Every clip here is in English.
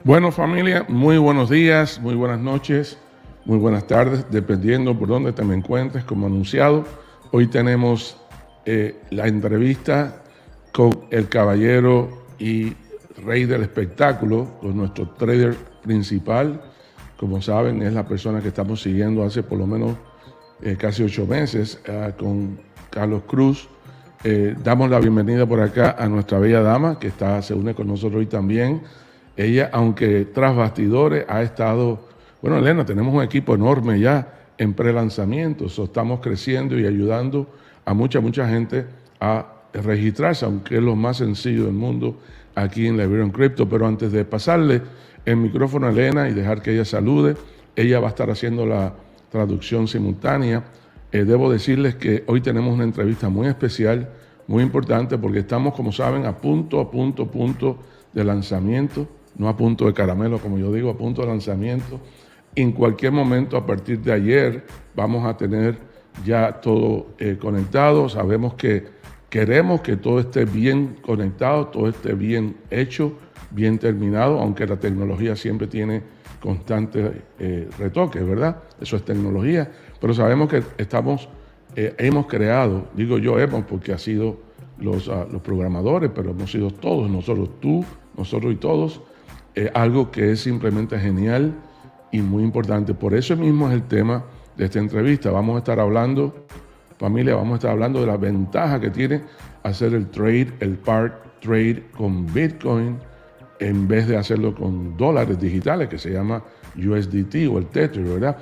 Bueno, familia, muy buenos días, muy buenas noches, muy buenas tardes, dependiendo por dónde te me encuentres. Como anunciado, hoy tenemos la entrevista con el caballero y rey del espectáculo, con nuestro trader principal. Como saben, es la persona que estamos siguiendo hace por lo menos casi 8 meses, con Carlos Cruz. Damos la bienvenida por acá a nuestra bella dama, que se une con nosotros hoy también. Ella, aunque tras bastidores, ha estado... Bueno, Elena, tenemos un equipo enorme ya en pre-lanzamiento. Estamos creciendo y ayudando a mucha gente a registrarse, aunque es lo más sencillo del mundo aquí en Liberium Crypto. Pero antes de pasarle el micrófono a Elena y dejar que ella salude, ella va a estar haciendo la traducción simultánea. Debo decirles que hoy tenemos una entrevista muy especial, muy importante, porque estamos, como saben, a punto de lanzamiento. No a punto de caramelo, como yo digo, a punto de lanzamiento. En cualquier momento, a partir de ayer, vamos a tener ya todo conectado. Sabemos que queremos que todo esté bien conectado, todo esté bien hecho, bien terminado, aunque la tecnología siempre tiene constantes retoques, ¿verdad? Eso es tecnología. Pero sabemos que hemos creado, digo yo hemos, porque ha sido los programadores, pero hemos sido todos, nosotros, tú, nosotros y todos, algo que es simplemente genial y muy importante. Por eso mismo es el tema de esta entrevista. Vamos a estar hablando, familia, vamos a estar hablando de la ventaja que tiene hacer el part trade con Bitcoin en vez de hacerlo con dólares digitales, que se llama USDT o el Tether, ¿verdad?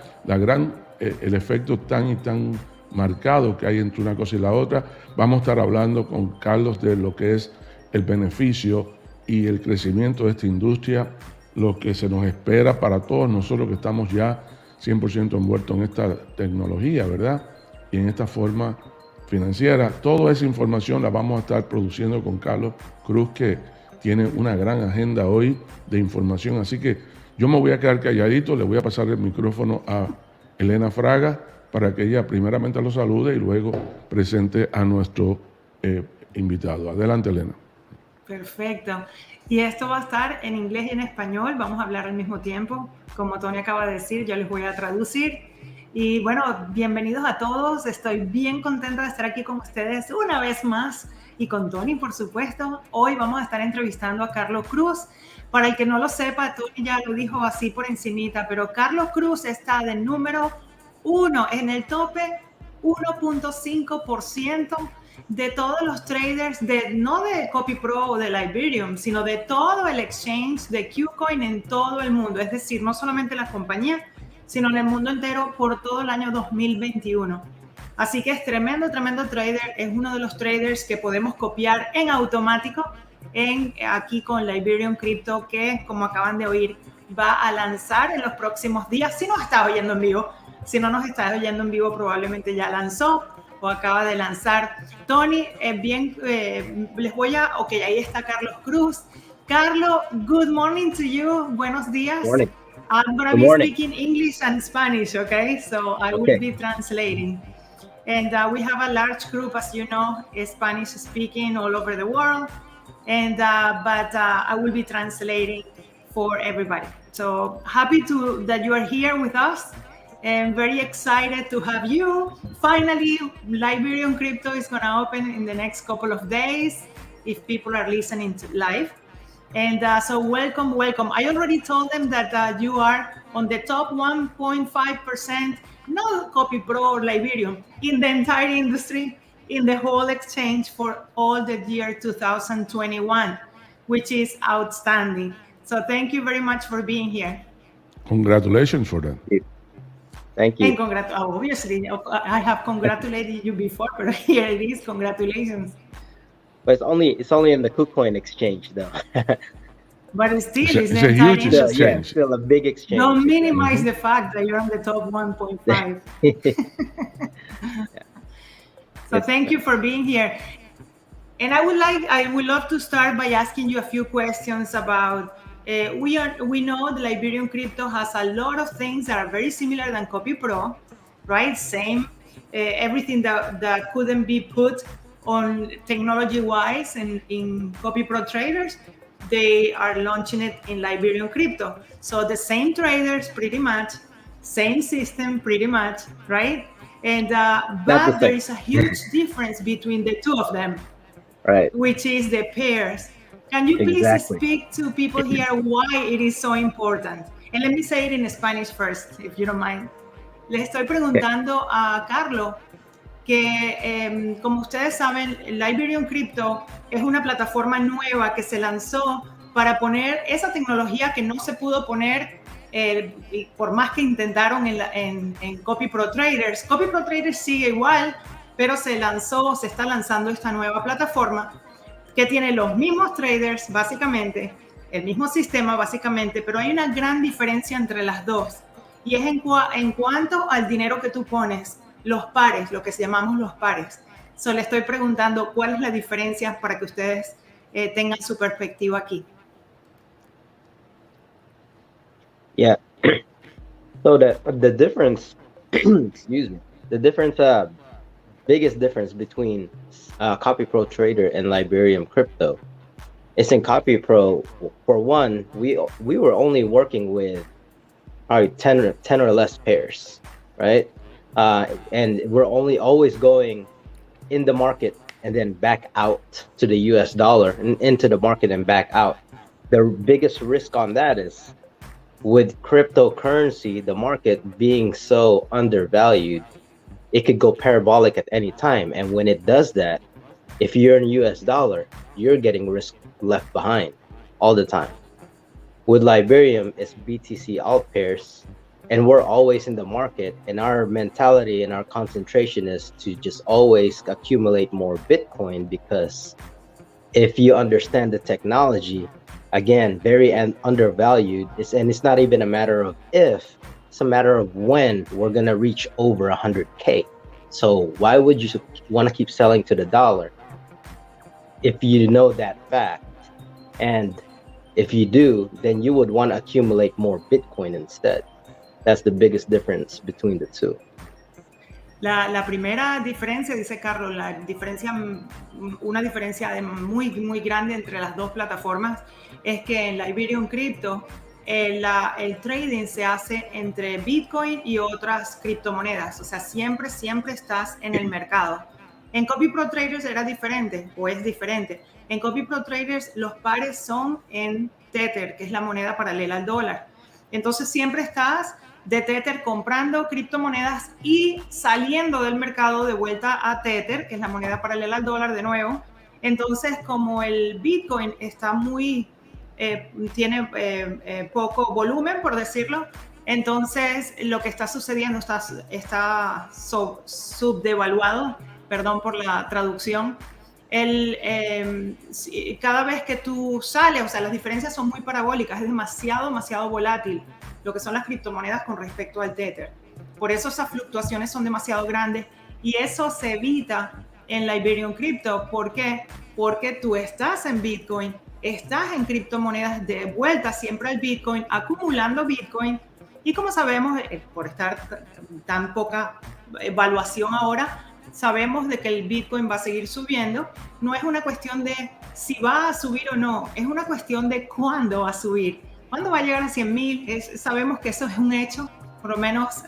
El efecto tan marcado que hay entre una cosa y la otra. Vamos a estar hablando con Carlos de lo que es el beneficio y el crecimiento de esta industria, lo que se nos espera para todos nosotros que estamos ya 100% envueltos en esta tecnología, ¿verdad? Y en esta forma financiera. Toda esa información la vamos a estar produciendo con Carlos Cruz, que tiene una gran agenda hoy de información. Así que yo me voy a quedar calladito, le voy a pasar el micrófono a Elena Fraga para que ella primeramente lo salude y luego presente a nuestro invitado. Adelante, Elena. Perfecto. Y esto va a estar en inglés y en español. Vamos a hablar al mismo tiempo. Como Tony acaba de decir, yo les voy a traducir. Y bueno, bienvenidos a todos. Estoy bien contenta de estar aquí con ustedes una vez más. Y con Tony, por supuesto. Hoy vamos a estar entrevistando a Carlo Cruz. Para el que no lo sepa, Tony ya lo dijo así por encimita, pero Carlo Cruz está de número 1 en el tope 1.5% de todos los traders, no de CopyPro o de Liberium, sino de todo el exchange de KuCoin en todo el mundo. Es decir, no solamente la compañía, sino en el mundo entero por todo el año 2021. Así que es tremendo trader. Es uno de los traders que podemos copiar en automático aquí con Liberium Crypto, que, como acaban de oír, va a lanzar en los próximos días. Si nos estás oyendo en vivo, si no nos estás oyendo en vivo, probablemente ya lanzó o acaba de lanzar. Tony, les voy a... Ok, ahí está Carlos Cruz. Carlo, good morning to you. Buenos días. Morning. I'm going to be speaking English and Spanish, okay? So I will be translating. And we have a large group, as you know, Spanish speaking all over the world. And but I will be translating for everybody. So happy that you are here with us. And very excited to have you. Finally, Liberium Crypto is going to open in the next couple of days if people are listening to live. And so welcome. I already told them that you are on the top 1.5%, not CopyPro or Liberium, in the entire industry, in the whole exchange for all the year 2021, which is outstanding. So thank you very much for being here. Congratulations for that. Thank you. And obviously, I have congratulated you before, but here it is. Congratulations. But it's only in the KuCoin exchange, though. But still, it's a huge exchange. Yeah, still a big exchange. Don't minimize the fact that you're on the top 1.5. So thank you for being here. And I would love to start by asking you a few questions about. We know the Liberium Crypto has a lot of things that are very similar than CopyPro, right? Same, everything that couldn't be put on technology-wise in CopyPro traders. they are launching it in Liberium Crypto. So the same traders, pretty much, same system, pretty much, right? And but there is a huge difference between the two of them, right? Which is the pairs. Can you please speak to people here why it is so important? And let me say it in Spanish first, if you don't mind. Les estoy preguntando a Carlo que, como ustedes saben, Liberium Crypto es una plataforma nueva que se lanzó para poner esa tecnología que no se pudo poner por más que intentaron en Copy Pro Traders. Copy Pro Traders sigue igual, pero se está lanzando esta nueva plataforma que tiene los mismos traders, básicamente, el mismo sistema, básicamente, pero hay una gran diferencia entre las dos. Y es en cuanto al dinero que tú pones, los pares, lo que llamamos los pares. Le estoy preguntando cuál es la diferencia para que ustedes tengan su perspectiva aquí. Yeah. So the difference, excuse me, the difference, biggest difference between Copy Pro Trader and Liberium Crypto is in Copy Pro. For one, we were only working with probably 10 or less pairs, right? And we're always going in the market and then back out to the US dollar and into the market and back out. The biggest risk on that is with cryptocurrency, the market being so undervalued, it could go parabolic at any time. And when it does that, if you're in US dollar, you're getting risk left behind all the time. With Liberium, it's BTC alt pairs, and we're always in the market, and our mentality and our concentration is to just always accumulate more Bitcoin, because if you understand the technology, again, very undervalued, and it's not even a matter of if, it's a matter of when we're gonna reach over 100K. So why would you want to keep selling to the dollar if you know that fact? And if you do, then you would want to accumulate more Bitcoin instead. That's the biggest difference between the two. La primera diferencia, dice Carlos, una diferencia muy, muy grande entre las dos plataformas es que en Liberium Crypto el trading se hace entre Bitcoin y otras criptomonedas. O sea, siempre estás en el mercado. En Copy Pro Traders era diferente, o es diferente. En Copy Pro Traders los pares son en Tether, que es la moneda paralela al dólar. Entonces siempre estás de Tether comprando criptomonedas y saliendo del mercado de vuelta a Tether, que es la moneda paralela al dólar de nuevo. Entonces, como el Bitcoin está tiene poco volumen, por decirlo, entonces lo que está sucediendo está subdevaluado, perdón por la traducción. Cada vez que tú sales, o sea, las diferencias son muy parabólicas, es demasiado volátil lo que son las criptomonedas con respecto al Tether. Por eso esas fluctuaciones son demasiado grandes y eso se evita en Liberium Crypto. ¿Por qué? Porque tú estás en Bitcoin, estás en criptomonedas de vuelta siempre al Bitcoin, acumulando Bitcoin, y como sabemos, por estar tan poca evaluación ahora, sabemos de que el Bitcoin va a seguir subiendo. No es una cuestión de si va a subir o no, es una cuestión de cuándo va a subir. ¿Cuándo va a llegar a 100,000? Sabemos que eso es un hecho, por lo menos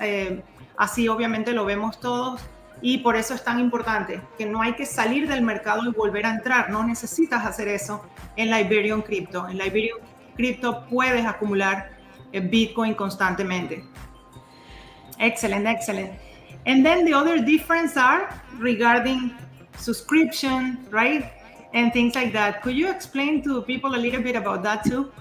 así obviamente lo vemos todos, y por eso es tan importante que no hay que salir del mercado y volver a entrar. No necesitas hacer eso en Liberium Crypto. En Liberium Crypto puedes acumular Bitcoin constantemente. Excellent. And then the other difference are regarding subscription, right? And things like that. Could you explain to people a little bit about that too?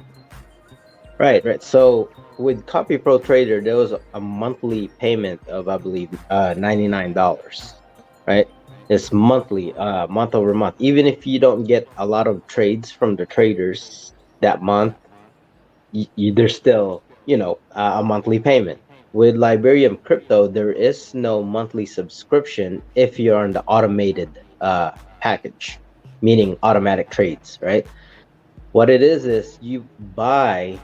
Right. So with Copy Pro Trader, there was a monthly payment of, I believe, $99, right? It's monthly, month over month. Even if you don't get a lot of trades from the traders that month, there's still, a monthly payment. With Liberium Crypto, there is no monthly subscription if you're on the automated package, meaning automatic trades, right? What it is you buy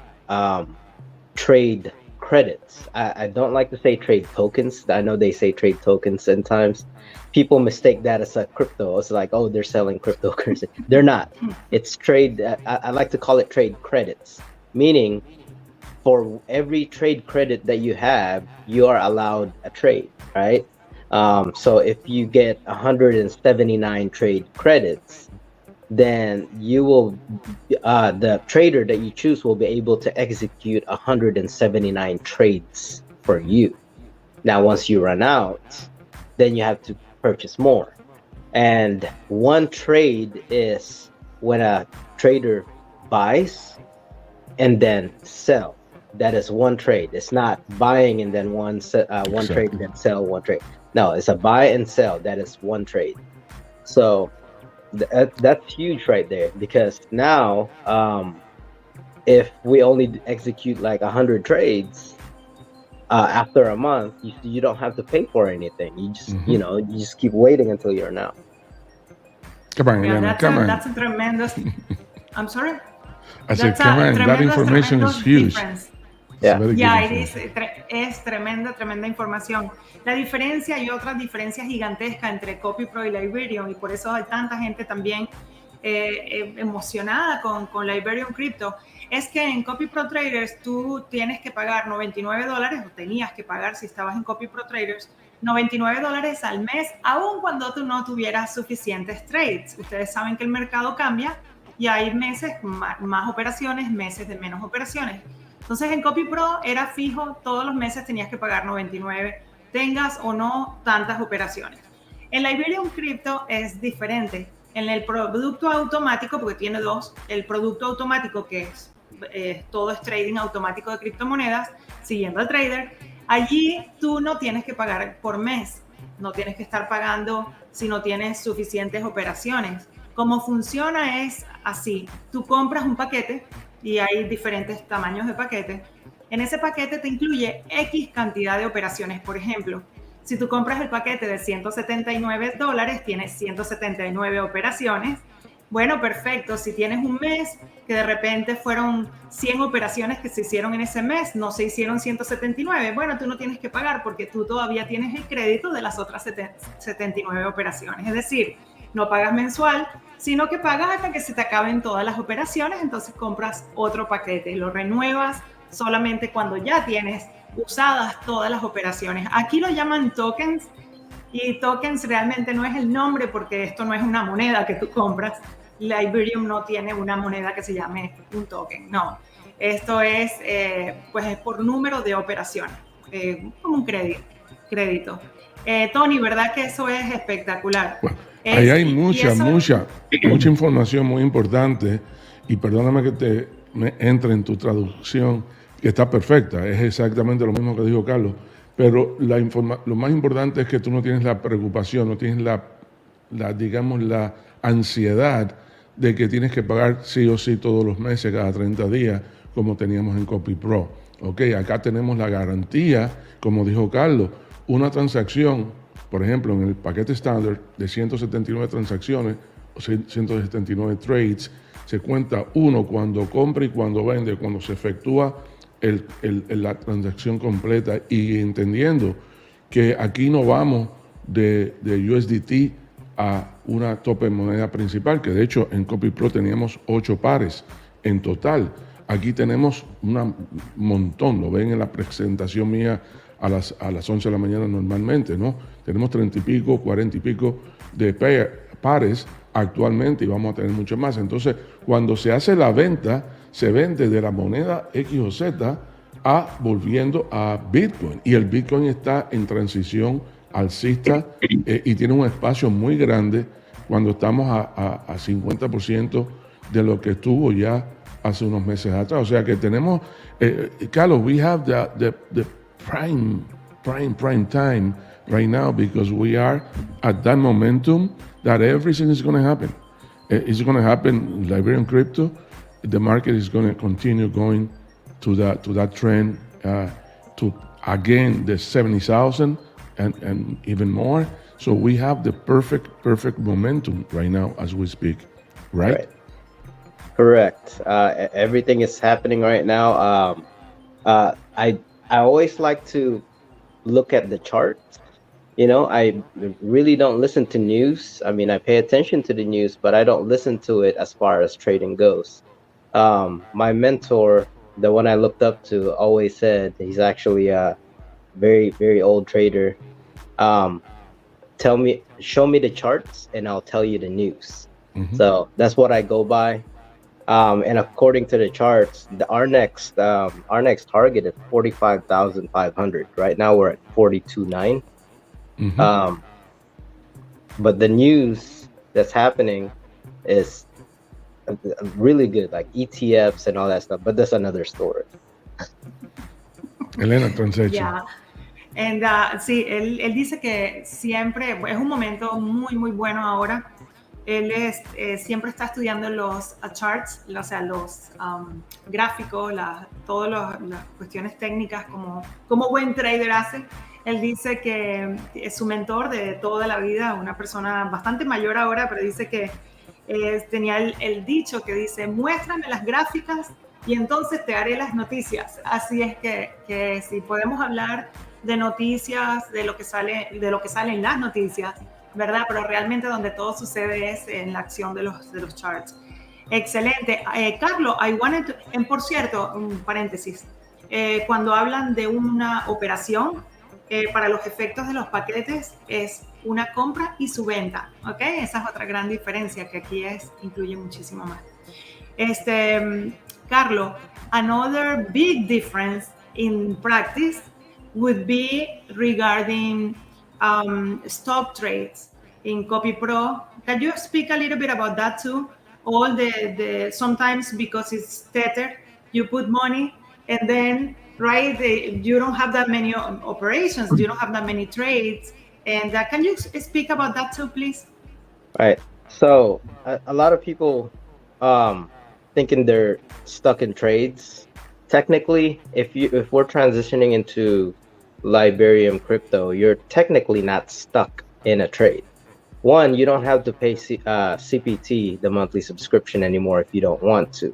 trade credits. I don't like to say trade tokens. I know they say trade tokens sometimes. People mistake that as a crypto. It's like, oh, they're selling cryptocurrency. They're not. It's trade. I like to call it trade credits, meaning for every trade credit that you have, you are allowed a trade, right? So if you get 179 trade credits, then you will, the trader that you choose will be able to execute 179 trades for you. Now, once you run out, then you have to purchase more. And one trade is when a trader buys and then sell. That is one trade. It's not buying and then one trade and then sell one trade. No, it's a buy and sell. That is one trade. So that's huge right there, because now if we only execute like 100 trades after a month, you don't have to pay for anything. You just you know, you just keep waiting until you're out. Come on, Elena, come on. That's a tremendous. I'm sorry. I said, come on. That information is huge. Es tremenda información. La diferencia, hay otra diferencia gigantesca entre CopyPro y Liberium, y por eso hay tanta gente también emocionada con Liberium Crypto, es que en CopyPro Traders tú tienes que pagar $99, o tenías que pagar si estabas en CopyPro Traders, $99 al mes, aun cuando tú no tuvieras suficientes trades. Ustedes saben que el mercado cambia y hay meses más operaciones, meses de menos operaciones. Entonces en CopyPro era fijo, todos los meses tenías que pagar 99, tengas o no tantas operaciones. En Liberium Crypto es diferente. En el producto automático, porque tiene dos, el producto automático que es todo es trading automático de criptomonedas, siguiendo al trader, allí tú no tienes que pagar por mes, no tienes que estar pagando si no tienes suficientes operaciones. Cómo funciona es así, tú compras un paquete, y hay diferentes tamaños de paquete. En ese paquete te incluye X cantidad de operaciones. Por ejemplo, si tú compras el paquete de $179, tienes 179 operaciones. Bueno, perfecto. Si tienes un mes que de repente fueron 100 operaciones que se hicieron en ese mes, no se hicieron 179, bueno, tú no tienes que pagar porque tú todavía tienes el crédito de las otras 79 operaciones. Es decir, no pagas mensual, sino que pagas hasta que se te acaben todas las operaciones, entonces compras otro paquete, lo renuevas solamente cuando ya tienes usadas todas las operaciones. Aquí lo llaman tokens, y tokens realmente no es el nombre porque esto no es una moneda que tú compras. Liberium no tiene una moneda que se llame un token, no. Esto es, pues es por número de operaciones, como un crédito. Tony, ¿verdad que eso es espectacular? Bueno, ahí hay mucha información muy importante, y perdóname que me entre en tu traducción, que está perfecta, es exactamente lo mismo que dijo Carlos, pero lo más importante es que tú no tienes la preocupación, no tienes digamos, la ansiedad de que tienes que pagar sí o sí todos los meses, cada 30 días, como teníamos en CopyPro. Okay, acá tenemos la garantía, como dijo Carlos, una transacción, por ejemplo, en el paquete estándar de 179 transacciones o 179 trades, se cuenta uno cuando compra y cuando vende, cuando se efectúa la transacción completa, y entendiendo que aquí no vamos de USDT a una tope moneda principal, que de hecho en CopyPro teníamos 8 pares en total. Aquí tenemos un montón, lo ven en la presentación mía a las 11 de la mañana normalmente, ¿no? Tenemos 30 y pico, 40 y pico de pares actualmente, y vamos a tener mucho más. Entonces, cuando se hace la venta, se vende de la moneda X o Z volviendo a Bitcoin, y el Bitcoin está en transición alcista y tiene un espacio muy grande cuando estamos a 50% de lo que estuvo ya hace unos meses atrás. O sea que tenemos, Carlos, we have the prime time right now, because we are at that momentum that everything is going to happen. It's going to happen in Liberium Crypto. The market is going to continue going to that trend to again the 70,000 and even more. So we have the perfect momentum right now as we speak, right? Correct. Everything is happening right now. I always like to look at the charts. You know, I really don't listen to news. I mean, I pay attention to the news, but I don't listen to it as far as trading goes. My mentor, the one I looked up to, always said, he's actually a very, very old trader. Show me the charts and I'll tell you the news. So that's what I go by. And according to the charts, our next target is 45,500. Right now we're at 42.9. But the news that's happening is really good, like ETFs and all that stuff. But that's another story. Elena, translation. Yeah. And, sí, él dice que siempre es un momento muy, muy bueno ahora. Él siempre está estudiando los charts, o sea, los gráficos, todas las cuestiones técnicas como buen trader hace. Él dice que es su mentor de toda la vida, una persona bastante mayor ahora, pero dice que tenía el dicho que dice, muéstrame las gráficas y entonces te haré las noticias. Así es que si podemos hablar de noticias, de lo que sale en las noticias, ¿verdad? Pero realmente donde todo sucede es en la acción de los charts. Excelente. Carlo, por cierto, un paréntesis, cuando hablan de una operación, para los efectos de los paquetes es una compra y su venta, ¿ok? Esa es otra gran diferencia que aquí incluye muchísimo más. Carlo, another big difference in practice would be regarding stock trades in CopyPro. Can you speak a little bit about that too? All the sometimes because it's Tether, you put money and then you don't have that many operations, you don't have that many trades. And can you speak about that too, please? Right. So a lot of people thinking they're stuck in trades. Technically, if we're transitioning into Liberium Crypto, you're technically not stuck in a trade. One, you don't have to pay CPT, the monthly subscription, anymore if you don't want to.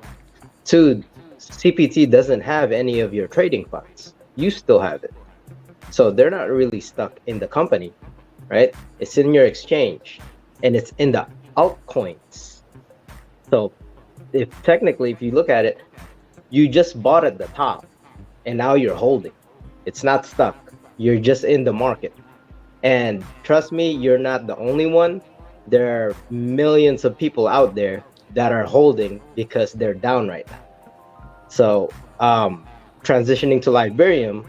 Two, CPT doesn't have any of your trading funds. You still have it. So they're not really stuck in the company, right? It's in your exchange and it's in the altcoins. So if you look at it, you just bought at the top and now you're holding. It's not stuck. You're just in the market. And trust me, you're not the only one. There are millions of people out there that are holding because they're down right now. So transitioning to Liberium,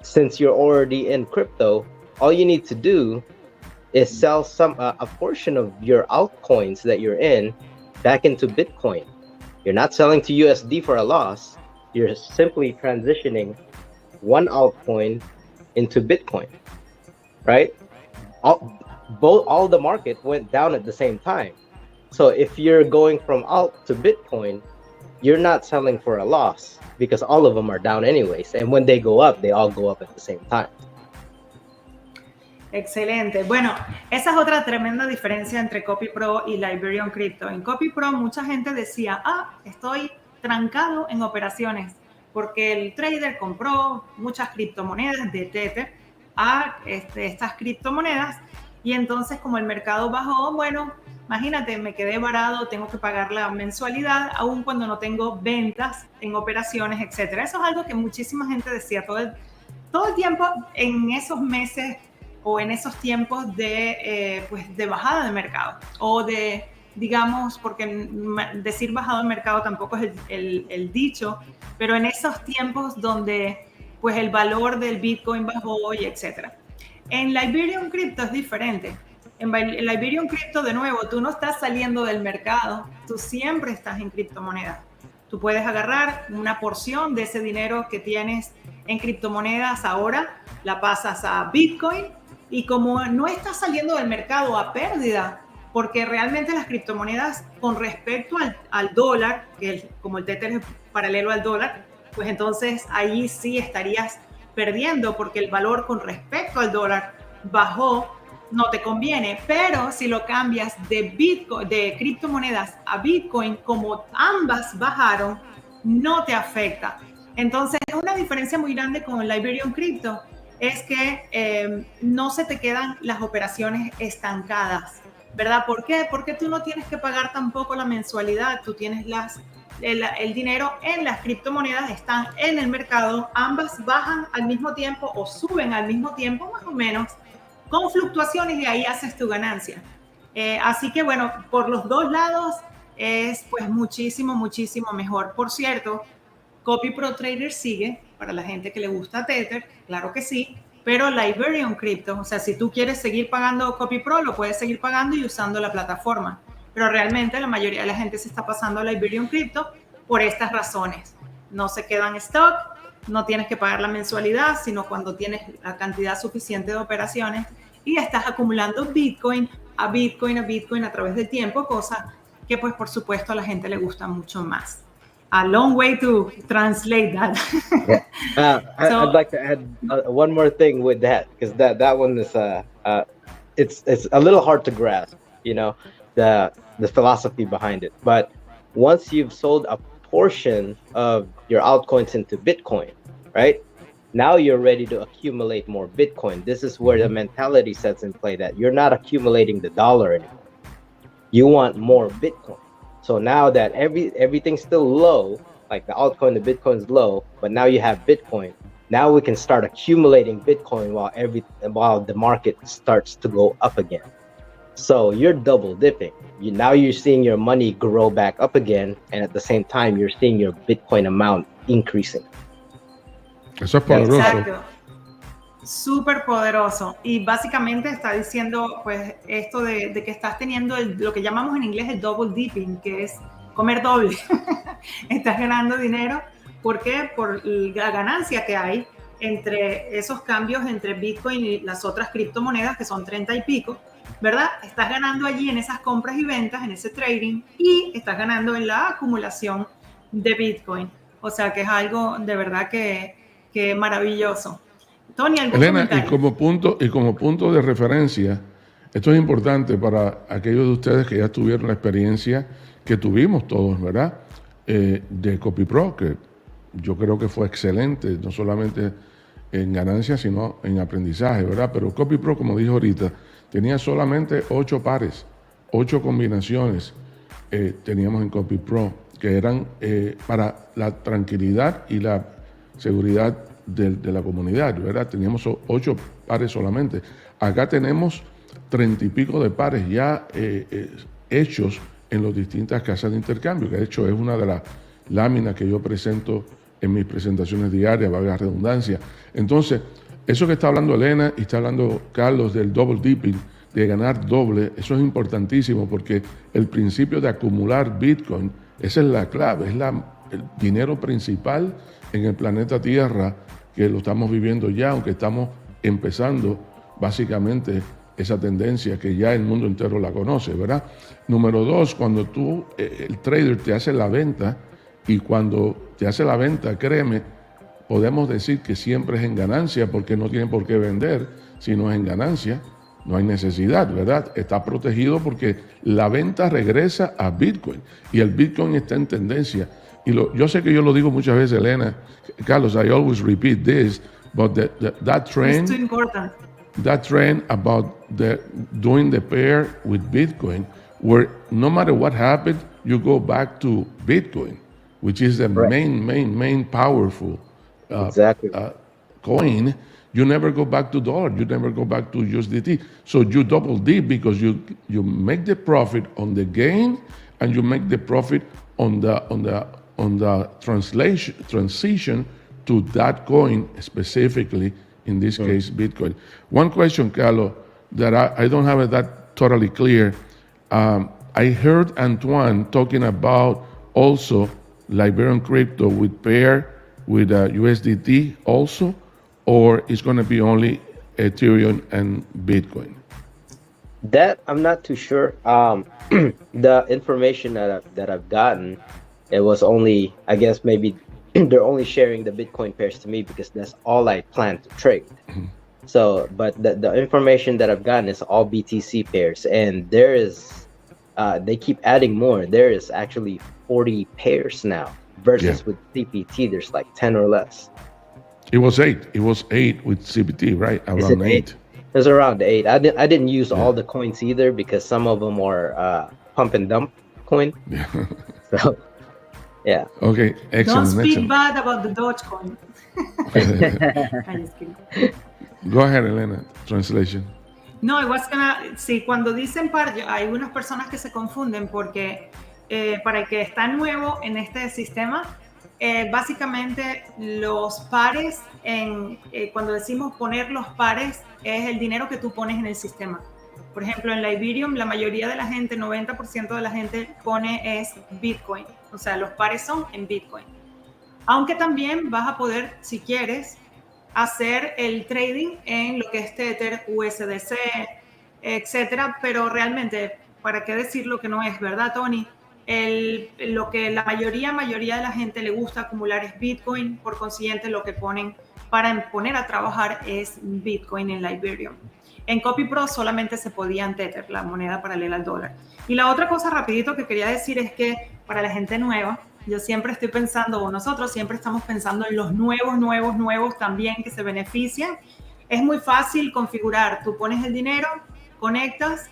since you're already in crypto, all you need to do is sell a portion of your altcoins that you're in back into Bitcoin. You're not selling to USD for a loss. You're simply transitioning one altcoin into Bitcoin, right? All the market went down at the same time. So if you're going from alt to Bitcoin, you're not selling for a loss because all of them are down anyways. And when they go up, they all go up at the same time. Excelente. Bueno, esa es otra tremenda diferencia entre CopyPro y Liberium Crypto. En CopyPro mucha gente decía, estoy trancado en operaciones porque el trader compró muchas criptomonedas de Tether a estas criptomonedas y entonces como el mercado bajó, bueno, imagínate, me quedé varado, tengo que pagar la mensualidad aun cuando no tengo ventas en operaciones, etcétera. Eso es algo que muchísima gente decía todo el tiempo en esos meses o en esos tiempos de bajada de mercado o de, digamos, porque decir bajado de mercado tampoco es el dicho, pero en esos tiempos donde pues el valor del Bitcoin bajó y etcétera. En Liberium Crypto es diferente. En Liberium Crypto, de nuevo, tú no estás saliendo del mercado, tú siempre estás en criptomonedas. Tú puedes agarrar una porción de ese dinero que tienes en criptomonedas ahora, la pasas a Bitcoin y como no estás saliendo del mercado a pérdida, porque realmente las criptomonedas con respecto al dólar, que como el Tether es paralelo al dólar, pues entonces ahí sí estarías perdiendo porque el valor con respecto al dólar bajó, no te conviene. Pero si lo cambias de Bitcoin, de criptomonedas a Bitcoin, como ambas bajaron, no te afecta. Entonces, una diferencia muy grande con el Liberium Crypto es que no se te quedan las operaciones estancadas, ¿verdad? ¿Por qué? Porque tú no tienes que pagar tampoco la mensualidad, tú tienes el dinero en las criptomonedas, están en el mercado, ambas bajan al mismo tiempo o suben al mismo tiempo, más o menos, con fluctuaciones, y ahí haces tu ganancia. Así que bueno, por los dos lados es pues muchísimo, muchísimo mejor. Por cierto, Copy Pro Trader sigue, para la gente que le gusta Tether, claro que sí, pero Liberium Crypto, o sea, si tú quieres seguir pagando Copy Pro, lo puedes seguir pagando y usando la plataforma. Pero realmente la mayoría de la gente se está pasando a Liberium Crypto por estas razones. No se queda en stock, no tienes que pagar la mensualidad, sino cuando tienes la cantidad suficiente de operaciones y estás acumulando Bitcoin a Bitcoin a Bitcoin a través del tiempo, cosa que pues por supuesto a la gente le gusta mucho más. A long way to translate that. Yeah. I'd like to add one more thing with that, because that one is it's a little hard to grasp, you know, the philosophy behind it. But once you've sold a portion of your altcoins into Bitcoin, right? Now you're ready to accumulate more Bitcoin. This is where the mentality sets in play, that you're not accumulating the dollar anymore. You want more Bitcoin. So now that everything's still low, like the altcoin, the Bitcoin's low, but now you have Bitcoin. Now we can start accumulating Bitcoin while the market starts to go up again. So you're double dipping. Now you're seeing your money grow back up again, and at the same time you're seeing your Bitcoin amount increasing. Eso es poderoso. Exacto. Súper poderoso. Y básicamente está diciendo pues esto de que estás teniendo lo que llamamos en inglés el double dipping, que es comer doble. Estás ganando dinero. ¿Por qué? Por la ganancia que hay entre esos cambios entre Bitcoin y las otras criptomonedas, que son 30 y pico, ¿verdad? Estás ganando allí en esas compras y ventas, en ese trading, y estás ganando en la acumulación de Bitcoin. O sea que es algo de verdad que maravilloso. Tony, Elena, y como punto de referencia, esto es importante para aquellos de ustedes que ya tuvieron la experiencia que tuvimos todos, ¿verdad? De CopyPro, que yo creo que fue excelente, no solamente en ganancias, sino en aprendizaje, ¿verdad? Pero CopyPro, como dije ahorita, tenía solamente 8 pares, 8 combinaciones teníamos en CopyPro, que eran para la tranquilidad y la seguridad de la comunidad, ¿verdad? Teníamos 8 pares solamente. Acá tenemos 30 y pico de pares ya hechos en las distintas casas de intercambio, que de hecho es una de las láminas que yo presento en mis presentaciones diarias, valga la redundancia. Entonces, eso que está hablando Elena y está hablando Carlos del double dipping, de ganar doble, eso es importantísimo, porque el principio de acumular Bitcoin, esa es la clave, es el dinero principal en el planeta Tierra, que lo estamos viviendo ya, aunque estamos empezando básicamente esa tendencia que ya el mundo entero la conoce, ¿verdad? Número 2, cuando tú, el trader te hace la venta, y cuando te hace la venta, créeme, podemos decir que siempre es en ganancia, porque no tiene por qué vender si no es en ganancia. No hay necesidad, ¿verdad? Está protegido porque la venta regresa a Bitcoin y el Bitcoin está en tendencia. Y yo sé que yo lo digo muchas veces, Elena, Carlos, I always repeat this, but that trend, it's important. That trend about doing the pair with Bitcoin, where no matter what happened, you go back to Bitcoin, which is the main powerful coin. You never go back to dollar. You never go back to USDT. So you double dip because you make the profit on the gain, and you make the profit on the transition to that coin specifically. In this case, Bitcoin. One question, Carlo, that I don't have it that totally clear. I heard Antoine talking about also Liberium Crypto with pair with USDT also, or it's going to be only Ethereum and Bitcoin? That I'm not too sure. The information that I've gotten, it was only, I guess maybe they're only sharing the Bitcoin pairs to me because that's all I plan to trade. Mm-hmm. So, but the information that I've gotten is all BTC pairs, and there is, they keep adding more. There is actually 40 pairs now, versus with CPT, there's like 10 or less. It was 8. It was 8 with CPT, right? Around 8. It was around 8. I didn't use all the coins either because some of them are pump and dump coin. Yeah. So, yeah. Okay, excellent. Don't speak excellent. bad about the Dogecoin. I'm just kidding. Go ahead, Elena. Translation. No, I was gonna, sí, cuando dicen par, hay unas personas que se confunden porque para el que está nuevo en este sistema, básicamente los pares, cuando decimos poner los pares, es el dinero que tú pones en el sistema. Por ejemplo, en Liberium, la mayoría de la gente, 90% de la gente pone es Bitcoin. O sea, los pares son en Bitcoin. Aunque también vas a poder, si quieres, hacer el trading en lo que es Tether, USDC, etcétera, pero realmente, ¿para qué decir lo que no es, verdad, Tony? Lo que la mayoría de la gente le gusta acumular es Bitcoin, por consiguiente lo que ponen para poner a trabajar es Bitcoin en Liberium. En CopyPro solamente se podía en Tether, la moneda paralela al dólar. Y la otra cosa rapidito que quería decir es que para la gente nueva, yo siempre estoy pensando, o nosotros siempre estamos pensando en los nuevos también que se benefician. Es muy fácil configurar, tú pones el dinero, conectas,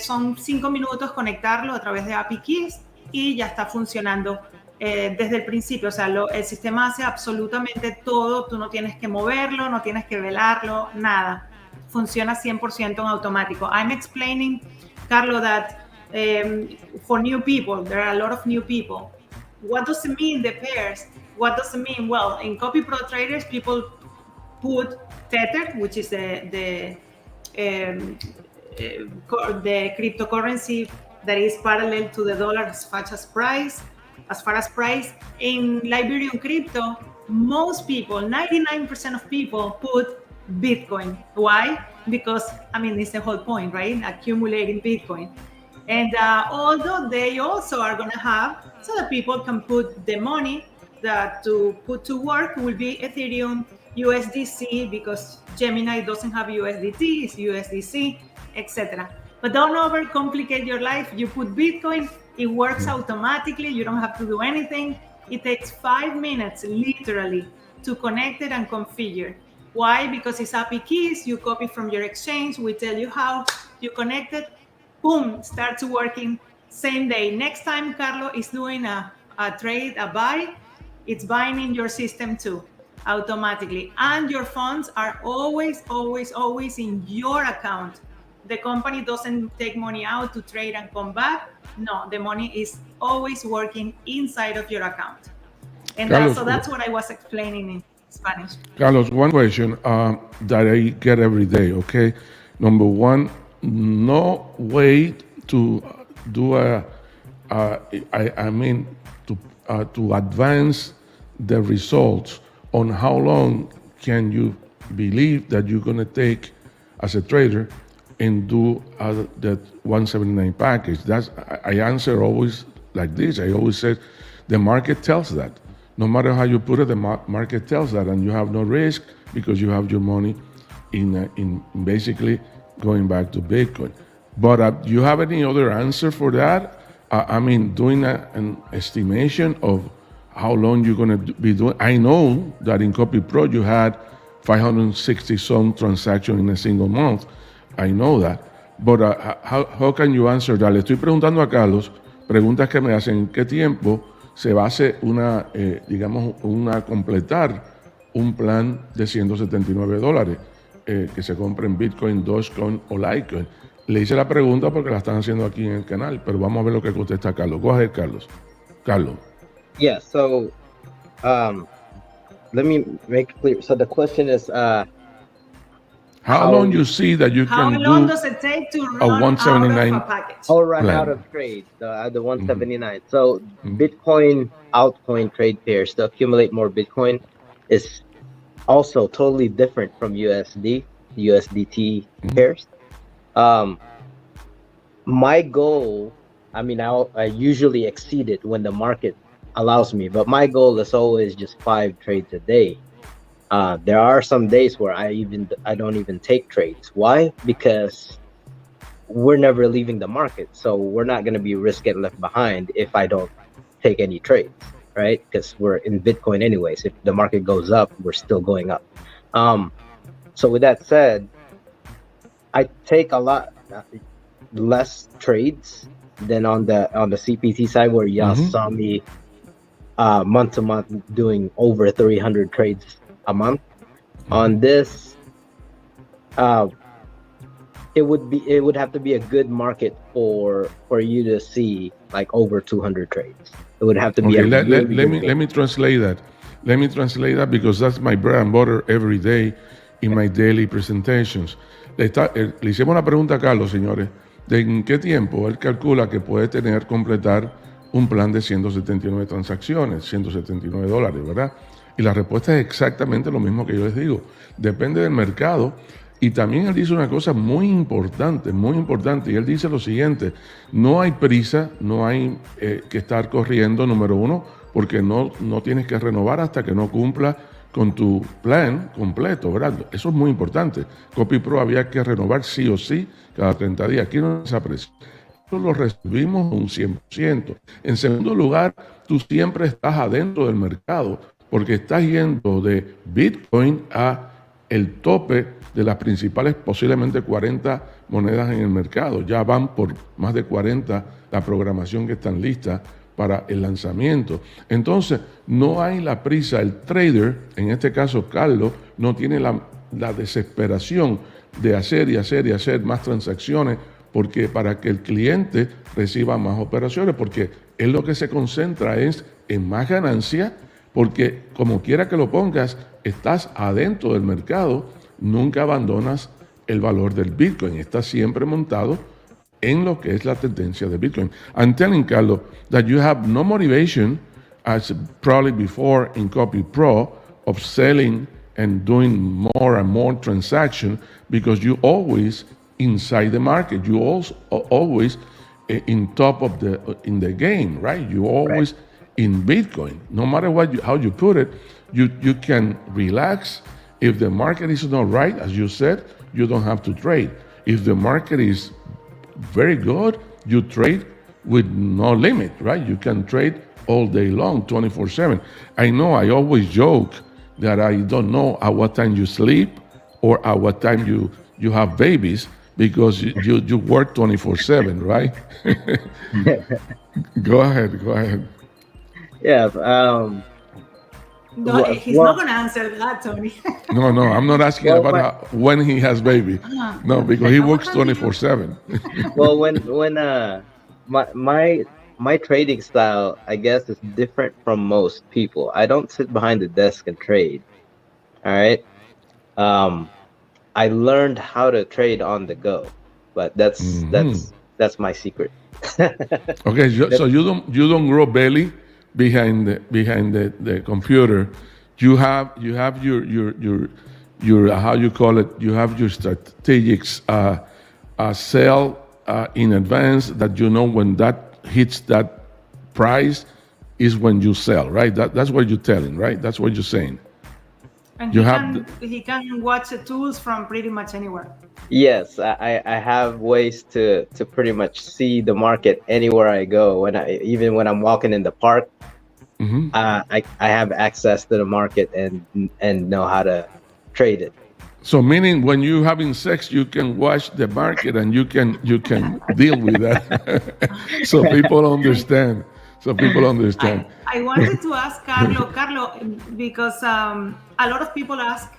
son 5 minutos conectarlo a través de API Keys y ya está funcionando desde el principio. O sea, el sistema hace absolutamente todo, tú no tienes que moverlo, no tienes que velarlo, nada. Funciona 100% en automático. I'm explaining, Carlo, that for new people, there are a lot of new people. What does it mean, the pairs? What does it mean? Well, in CopyPro traders, people put Tether, which is the cryptocurrency that is parallel to the dollar as far as price. In Liberium Crypto, most people, 99% of people put Bitcoin. Why? Because, I mean, it's the whole point, right? Accumulating Bitcoin. And although they also are going to have, so that people can put the money that to put to work will be Ethereum, USDC, because Gemini doesn't have USDT, it's USDC, etc. But don't overcomplicate your life. You put Bitcoin, it works automatically. You don't have to do anything. It takes 5 minutes, literally, to connect it and configure. Why? Because it's API keys. You copy from your exchange. We tell you how. You connect it. Boom, starts working same day. Next time Carlo is doing a trade, a buy, it's buying in your system too, automatically. And your funds are always in your account. The company doesn't take money out to trade and come back. No, the money is always working inside of your account. And Carlos, so that's what I was explaining in Spanish. Carlos, one question that I get every day, okay? Number one, no way to do to advance the results on how long can you believe that you're going to take as a trader and do the 179 package. I answer always like this. I always say the market tells that. No matter how you put it, the market tells that, and you have no risk because you have your money in basically going back to Bitcoin. But do you have any other answer for that? I mean, doing an estimation of how long you're going to be doing. I know that in CopyPro you had 560 some transactions in a single month. I know that. But how can you answer that? Le estoy preguntando a Carlos preguntas que me hacen en qué tiempo se va a hacer completar un plan de $179 que se compra en Bitcoin, Dogecoin o Litecoin. Le hice la pregunta porque la están haciendo aquí en el canal, pero vamos a ver lo que contesta Carlos. Go ahead, Carlos. Carlos. Yeah, so let me make it clear. So the question is how long you see that you can do? How long does it take to run a 179 out of a package? I'll run plan. out of trade, the 179. So Bitcoin altcoin trade pairs to accumulate more Bitcoin is also totally different from USDT pairs. My goal, I mean, I usually exceed it when the market allows me, but my goal is always just 5 trades a day. There are some days where I don't even take trades. Why? Because we're never leaving the market, so we're not going to be risk get left behind if I don't take any trades. right? Because we're in Bitcoin anyways. If the market goes up, we're still going up. So with that said, I take a lot less trades than on the CPT side, where y'all saw me month to month doing over 300 trades a month. On this, it would have to be a good market for you to see like over 200 trades. It would have to be let me translate that. Let me translate that because that's my bread and butter every day in my daily presentations. Le hicimos una pregunta a Carlos, señores, de en qué tiempo él calcula que puede completar un plan de 179 transacciones, $179, ¿verdad? Y la respuesta es exactamente lo mismo que yo les digo. Depende del mercado. Y también él dice una cosa muy importante, y él dice lo siguiente: no hay prisa, no hay que estar corriendo, número uno, porque no tienes que renovar hasta que no cumpla con tu plan completo, ¿verdad? Eso es muy importante. CopyPro había que renovar sí o sí cada 30 días. Aquí no se aprecia. Nosotros lo resolvimos un 100%. En segundo lugar, tú siempre estás adentro del mercado porque estás yendo de Bitcoin a el tope de las principales, posiblemente 40 monedas en el mercado. Ya van por más de 40 la programación que están listas para el lanzamiento. Entonces, no hay la prisa. El trader, en este caso Carlo, no tiene la desesperación de hacer y hacer y hacer más transacciones, porque para que el cliente reciba más operaciones, porque él lo que se concentra es en más ganancia, porque como quiera que lo pongas, estás adentro del mercado, nunca abandonas el valor del Bitcoin, estás siempre montado en lo que es la tendencia de Bitcoin. I'm telling Carlo that you have no motivation, as probably before in CopyPro, of selling and doing more and more transaction, because you always inside the market, you also always in top of in the game, right? You always in Bitcoin. No matter how you put it, you can relax. If the market is not right, as you said, you don't have to trade. If the market is very good, you trade with no limit, right? You can trade all day long, 24/7. I know I always joke that I don't know at what time you sleep or at what time you have babies, because you work 24/7, right? Go ahead. Yeah. No, he's not going to answer that, Tony. No, I'm not asking about when he has baby. No, because he works 24/7. Well, when my trading style, I guess, is different from most people. I don't sit behind the desk and trade. All right. I learned how to trade on the go, but that's my secret. Okay, so you don't grow belly behind the computer. You have your how you call it, you have your strategic sell in advance, that you know when that hits that price is when you sell, right? That's what you're telling, right? That's what you're saying. And he can watch the tools from pretty much anywhere. Yes, I have ways to pretty much see the market anywhere I go. Even when I'm walking in the park, I have access to the market and know how to trade it. So meaning when you're having sex, you can watch the market and you can deal with that. So people understand. I wanted to ask Carlo, because a lot of people ask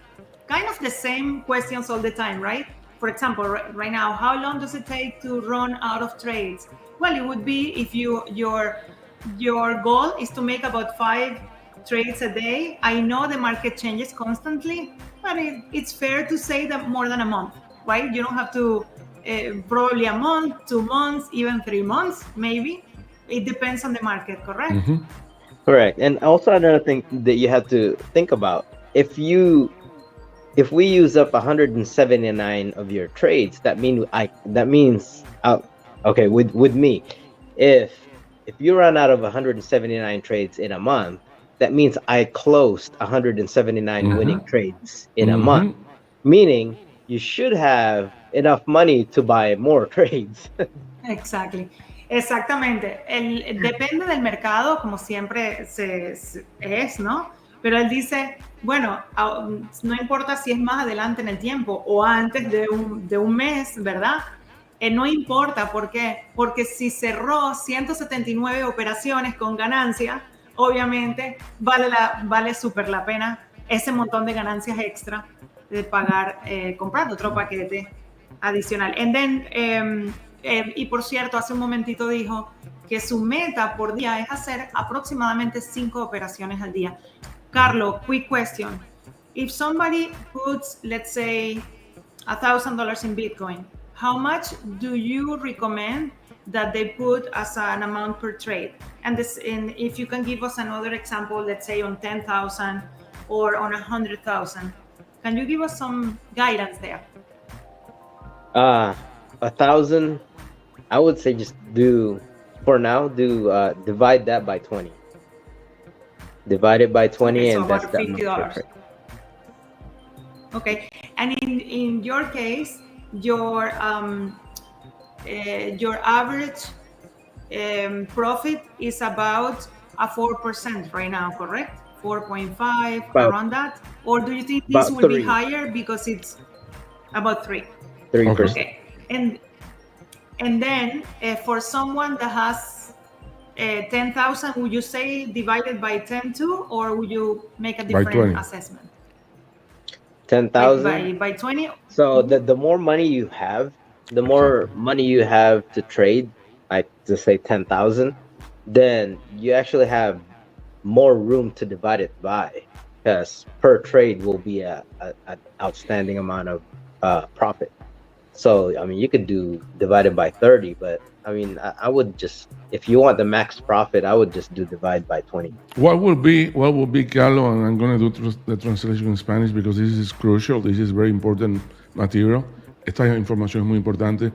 kind of the same questions all the time, right? For example, right now, how long does it take to run out of trades? Well, it would be if your goal is to make about 5 trades a day. I know the market changes constantly, but it's fair to say that more than a month, right? You don't have to probably a month, 2 months, even 3 months, maybe. It depends on the market, correct? Correct. And also another thing that you have to think about, if we use up 179 of your trades, that means okay, with me, if you run out of 179 trades in a month, that means I closed 179 winning trades in a month, meaning you should have enough money to buy more trades. Exactly. Exactamente. Depende del mercado, como siempre es, ¿no? Pero él dice, bueno, no importa si es más adelante en el tiempo o antes de un mes, ¿verdad? No importa, ¿por qué? Porque si cerró 179 operaciones con ganancia, obviamente vale súper la pena ese montón de ganancias extra de pagar comprando otro paquete adicional. And then, y por cierto, hace un momentito dijo que su meta por día es hacer aproximadamente 5 operaciones al día. Carlo, quick question. If somebody puts, let's say, $1,000 in Bitcoin, how much do you recommend that they put as an amount per trade? And if you can give us another example, let's say on 10,000 or on 100,000, can you give us some guidance there? 1,000, I would say just divide that by 20. Divide it by 20, okay, and so that's about $50. Okay, and in your case, your average profit is about a 4% right now, correct? 4.5, around that? Or do you think this will be higher because it's about 3%? Okay, and then for someone that has 10,000, would you say divided by 10 too, or would you make a different assessment? 10,000 by 20. So the more money you have, the more money you have to trade, like to say 10,000, then you actually have more room to divide it by, because per trade will be an outstanding amount of profit. So I mean, you could do divided by 30, but I mean, I would just, if you want the max profit, I would just do divide by 20. What will be, Carlo, and I'm going to do the translation in Spanish because this is crucial. This is very important material. Esta información es muy importante.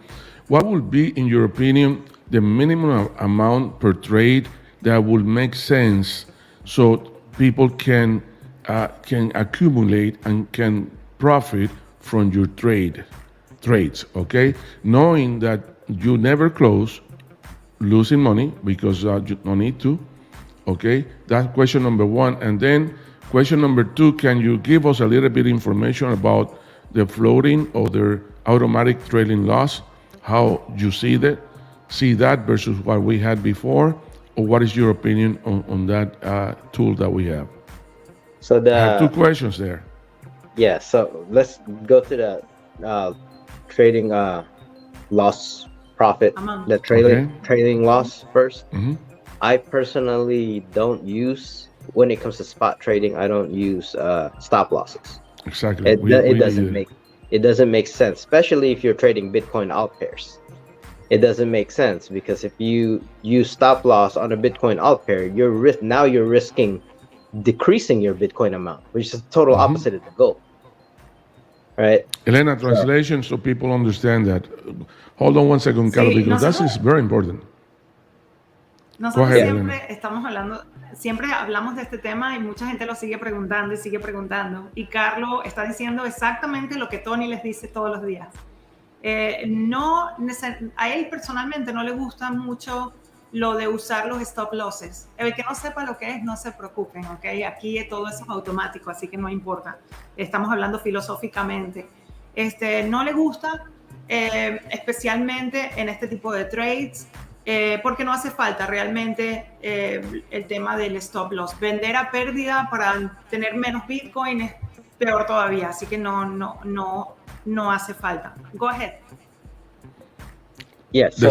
What would be, in your opinion, the minimum amount per trade that would make sense so people can accumulate and can profit from your trades, okay? Knowing that you never close, losing money because you don't need to, okay? That's question number one. And then question number two, can you give us a little bit of information about the floating or the automatic trailing loss, how you see that versus what we had before, or what is your opinion on that tool that we have? So I have two questions there. Yeah, so let's go to the trading loss profit, the trailing loss first. Mm-hmm. I personally don't use, when it comes to spot trading, I don't use stop losses. Exactly. It doesn't make sense, especially if you're trading Bitcoin alt pairs. It doesn't make sense because if you use stop loss on a Bitcoin alt pair, you're risking decreasing your Bitcoin amount, which is the total opposite of the goal. Right? Elena, translation so people understand that. Hold on one second, Carlo, because that is very important. Nosotros siempre hablamos de este tema y mucha gente lo sigue preguntando y sigue preguntando. Y Carlo está diciendo exactamente lo que Tony les dice todos los días. A él personalmente no le gusta mucho lo de usar los stop losses. El que no sepa lo que es, no se preocupen, ¿ok? Aquí todo eso es automático, así que no importa. Estamos hablando filosóficamente. No le gusta, especialmente en este tipo de trades, porque no hace falta realmente el tema del stop loss. Vender a pérdida para tener menos Bitcoin es peor todavía, así que no hace falta. Go ahead. Yeah. So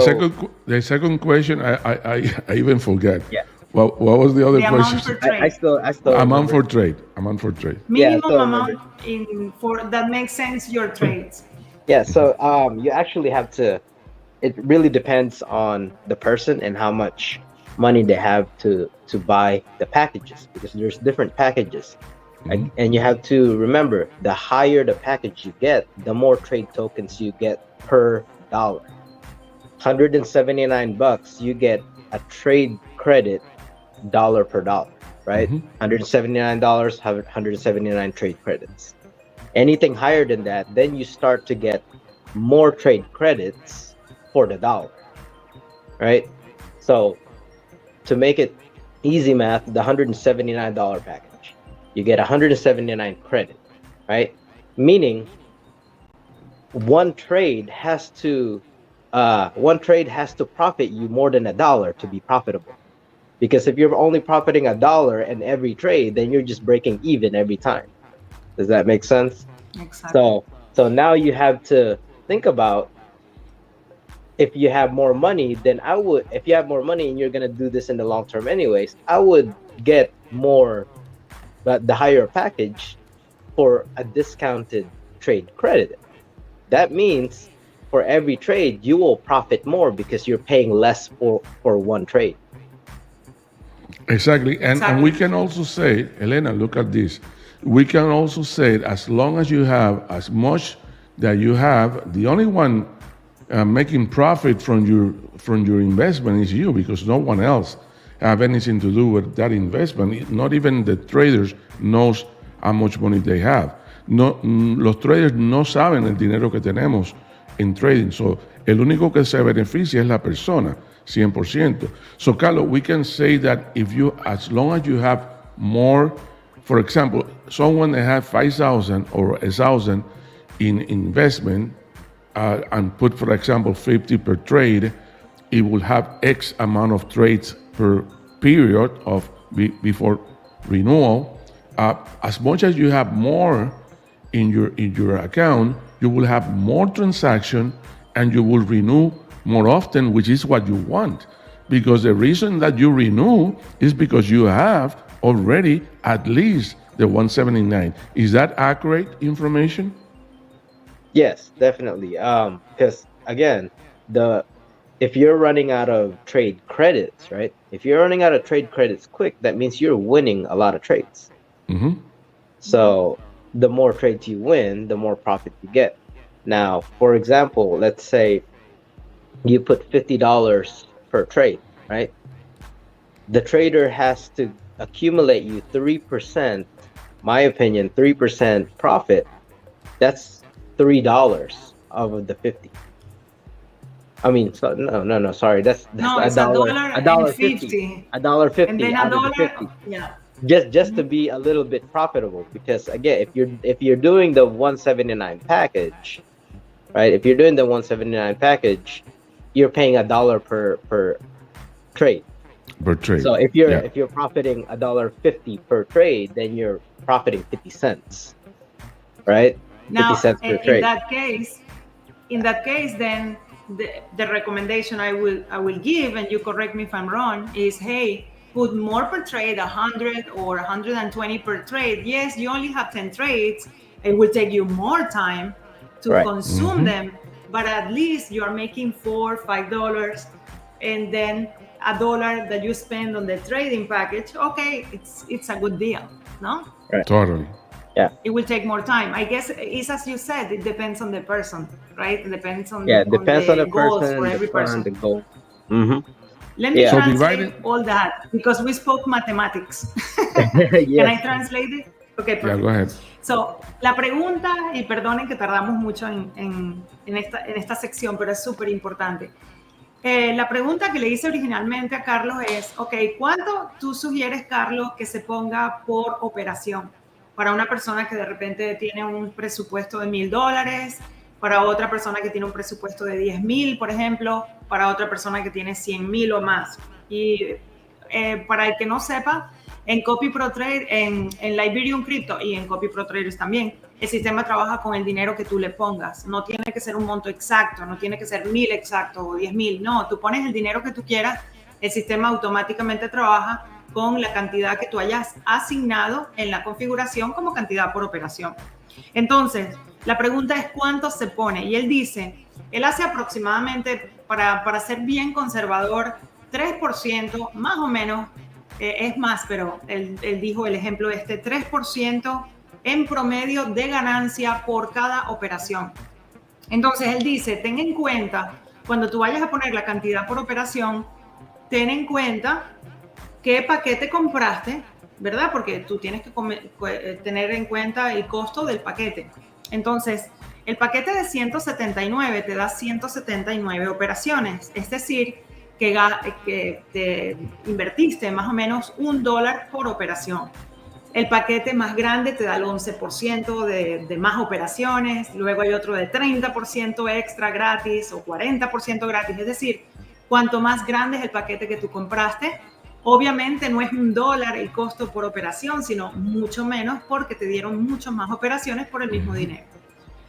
the second question, I even forget. Yeah. What was the other question? I still amount for trade. Minimum amount that makes sense your trades. Yeah. So you actually have to. It really depends on the person and how much money they have to buy the packages, because there's different packages. And you have to remember, the higher the package you get, the more trade tokens you get per dollar. $179, you get a trade credit dollar per dollar, right? $179, 179 trade credits. Anything higher than that, then you start to get more trade credits for the dollar, right? So to make it easy math, the $179 package, you get 179 credit, right? Meaning one trade has to profit you more than $1 to be profitable. Because if you're only profiting $1 in every trade, then you're just breaking even every time. Does that make sense? Exactly. So now you have to think about, if you have more money, then if you have more money and you're going to do this in the long term anyways, I would get more, but the higher package for a discounted trade credit. That means for every trade, you will profit more because you're paying less for one trade. Exactly. And we can also say, Elena, look at this. We can also say, as long as you have as much that you have, the only one making profit from your investment is you, because no one else have anything to do with that investment. Not even the traders knows how much money they have. No, los traders no saben el dinero que tenemos en trading. So, el único que se beneficia es la persona, 100%. So, Carlo, we can say that as long as you have more, for example, someone that has 5,000 or 1,000 in investment, and put, for example, 50 per trade, it will have X amount of trades per period of before renewal. As much as you have more in your account, you will have more transaction and you will renew more often, which is what you want. Because the reason that you renew is because you have already at least the 179. Is that accurate information? Yes, definitely. Because again, if you're running out of trade credits, right? If you're running out of trade credits quick, that means you're winning a lot of trades. Mm-hmm. So the more trades you win, the more profit you get. Now, for example, let's say you put $50 per trade, right? The trader has to accumulate you 3%, my opinion, 3% profit. That's $3 of the 50. I mean, so, no, sorry. That's $1.50. $1.50. And then $1, yeah. Just to be a little bit profitable, because again, if you're doing the 179 package, right? If you're doing the 179 package, you're paying $1 per trade. Per trade. So if you're profiting $1.50 per trade, then you're profiting 50 cents, right? Now, 50 cents per trade. In that case, then the recommendation I will give, and you correct me if I'm wrong, is, hey, put more per trade, 100 or 120 per trade. Yes, you only have 10 trades. It will take you more time to consume them, but at least you are making $4 or $5, and then $1 that you spend on the trading package. Okay, it's a good deal, no? Right. Totally. Yeah. It will take more time. I guess it's as you said, it depends on the person, right? It depends on it depends on the goals person, for every person. The goal. Mm-hmm. Let me translate all that, because we spoke mathematics. Can I translate it? Okay, perfect. Yeah, go ahead. So, la pregunta, y perdonen que tardamos mucho en esta sección, pero es súper importante. La pregunta que le hice originalmente a Carlos es, ok, ¿cuánto tú sugieres, Carlos, que se ponga por operación? Para una persona que de repente tiene un presupuesto de $1,000, para otra persona que tiene un presupuesto de 10,000, por ejemplo, para otra persona que tiene 100,000 o más. Y para el que no sepa, en Copy Pro Trade, en Liberium Crypto y en Copy Pro Traders también, el sistema trabaja con el dinero que tú le pongas. No tiene que ser un monto exacto, no tiene que ser 1,000 exacto o 10,000. No, tú pones el dinero que tú quieras, el sistema automáticamente trabaja con la cantidad que tú hayas asignado en la configuración como cantidad por operación. Entonces, la pregunta es ¿cuánto se pone? Y él dice, él hace aproximadamente, para ser bien conservador, 3%, más o menos, es más, pero él dijo el ejemplo 3% en promedio de ganancia por cada operación. Entonces, él dice, ten en cuenta, cuando tú vayas a poner la cantidad por operación, ten en cuenta qué paquete compraste, ¿verdad? Porque tú tienes que tener en cuenta el costo del paquete. Entonces, el paquete de 179 te da 179 operaciones. Es decir, que te invertiste más o menos $1 por operación. El paquete más grande te da el 11% de más operaciones, luego hay otro de 30% extra gratis o 40% gratis, es decir, cuanto más grande es el paquete que tú compraste, obviamente no es $1 el costo por operación, sino mucho menos porque te dieron muchas más operaciones por el mismo dinero.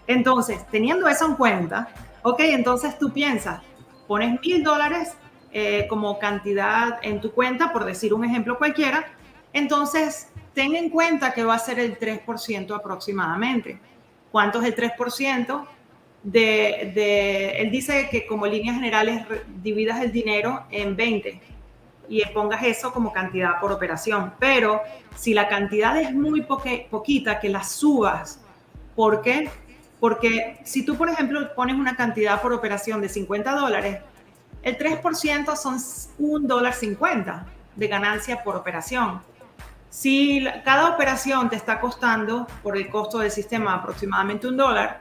Entonces, teniendo eso en cuenta, ok, entonces tú piensas, pones $1,000 como cantidad en tu cuenta, por decir un ejemplo cualquiera, entonces ten en cuenta que va a ser el 3% aproximadamente. ¿Cuánto es el 3%? Él dice que como líneas generales dividas el dinero en 20 y pongas eso como cantidad por operación. Pero si la cantidad es muy poquita, que la subas. ¿Por qué? Porque si tú, por ejemplo, pones una cantidad por operación de $50, el 3% son $1.50 de ganancia por operación. Si cada operación te está costando, por el costo del sistema, aproximadamente $1,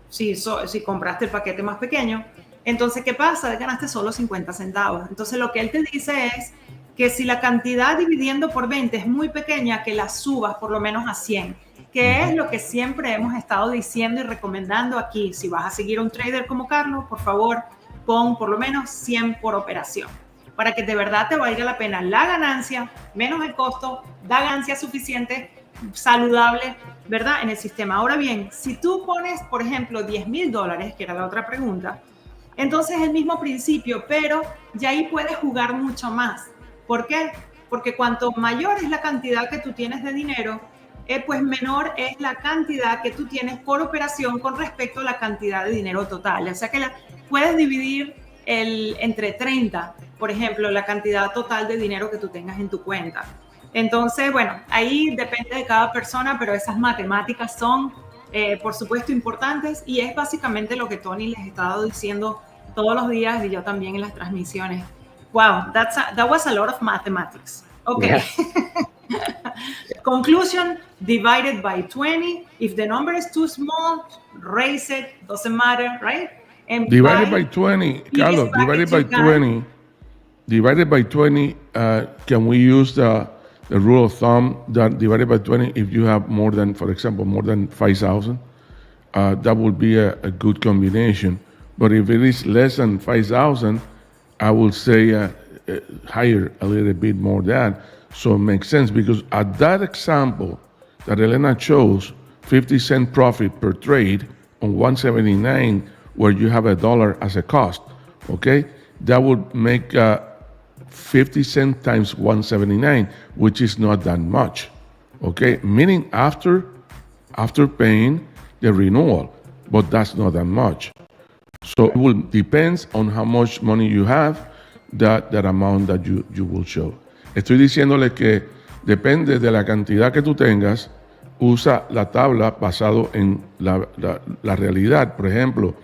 si compraste el paquete más pequeño, entonces, ¿qué pasa? Ganaste solo 50 centavos. Entonces, lo que él te dice es que si la cantidad dividiendo por 20 es muy pequeña, que la subas por lo menos a 100, que es lo que siempre hemos estado diciendo y recomendando aquí. Si vas a seguir a un trader como Carlo, por favor, pon por lo menos 100 por operación, para que de verdad te valga la pena la ganancia, menos el costo, da ganancia suficiente, saludable, ¿verdad? En el sistema. Ahora bien, si tú pones, por ejemplo, $10,000, que era la otra pregunta, entonces es el mismo principio, pero ya ahí puedes jugar mucho más. ¿Por qué? Porque cuanto mayor es la cantidad que tú tienes de dinero, pues menor es la cantidad que tú tienes por operación con respecto a la cantidad de dinero total. O sea que puedes dividir entre 30, por ejemplo, la cantidad total de dinero que tú tengas en tu cuenta. Entonces, bueno, ahí depende de cada persona, pero esas matemáticas son, por supuesto, importantes y es básicamente lo que Tony les ha estado diciendo todos los días y yo también en las transmisiones. Wow, that was a lot of mathematics. Okay. Yeah. Conclusion, divided by 20. If the number is too small, raise it, doesn't matter, right? And divided by 20, Carlos, divided by 20, can we use the rule of thumb that divided by 20, if you have more than, for example, more than 5,000, that would be a good combination. But if it is less than 5,000, I will say higher a little bit more that. So it makes sense because at that example that Elena chose, 50-cent profit per trade on 179, where you have $1 as a cost, okay? That would make 50 cents times 179, which is not that much, okay? Meaning after paying the renewal, but that's not that much. So it will depend on how much money you have, that amount that you will show. Estoy diciéndole que depende de la cantidad que tú tengas, usa la tabla basado en la realidad. Por ejemplo,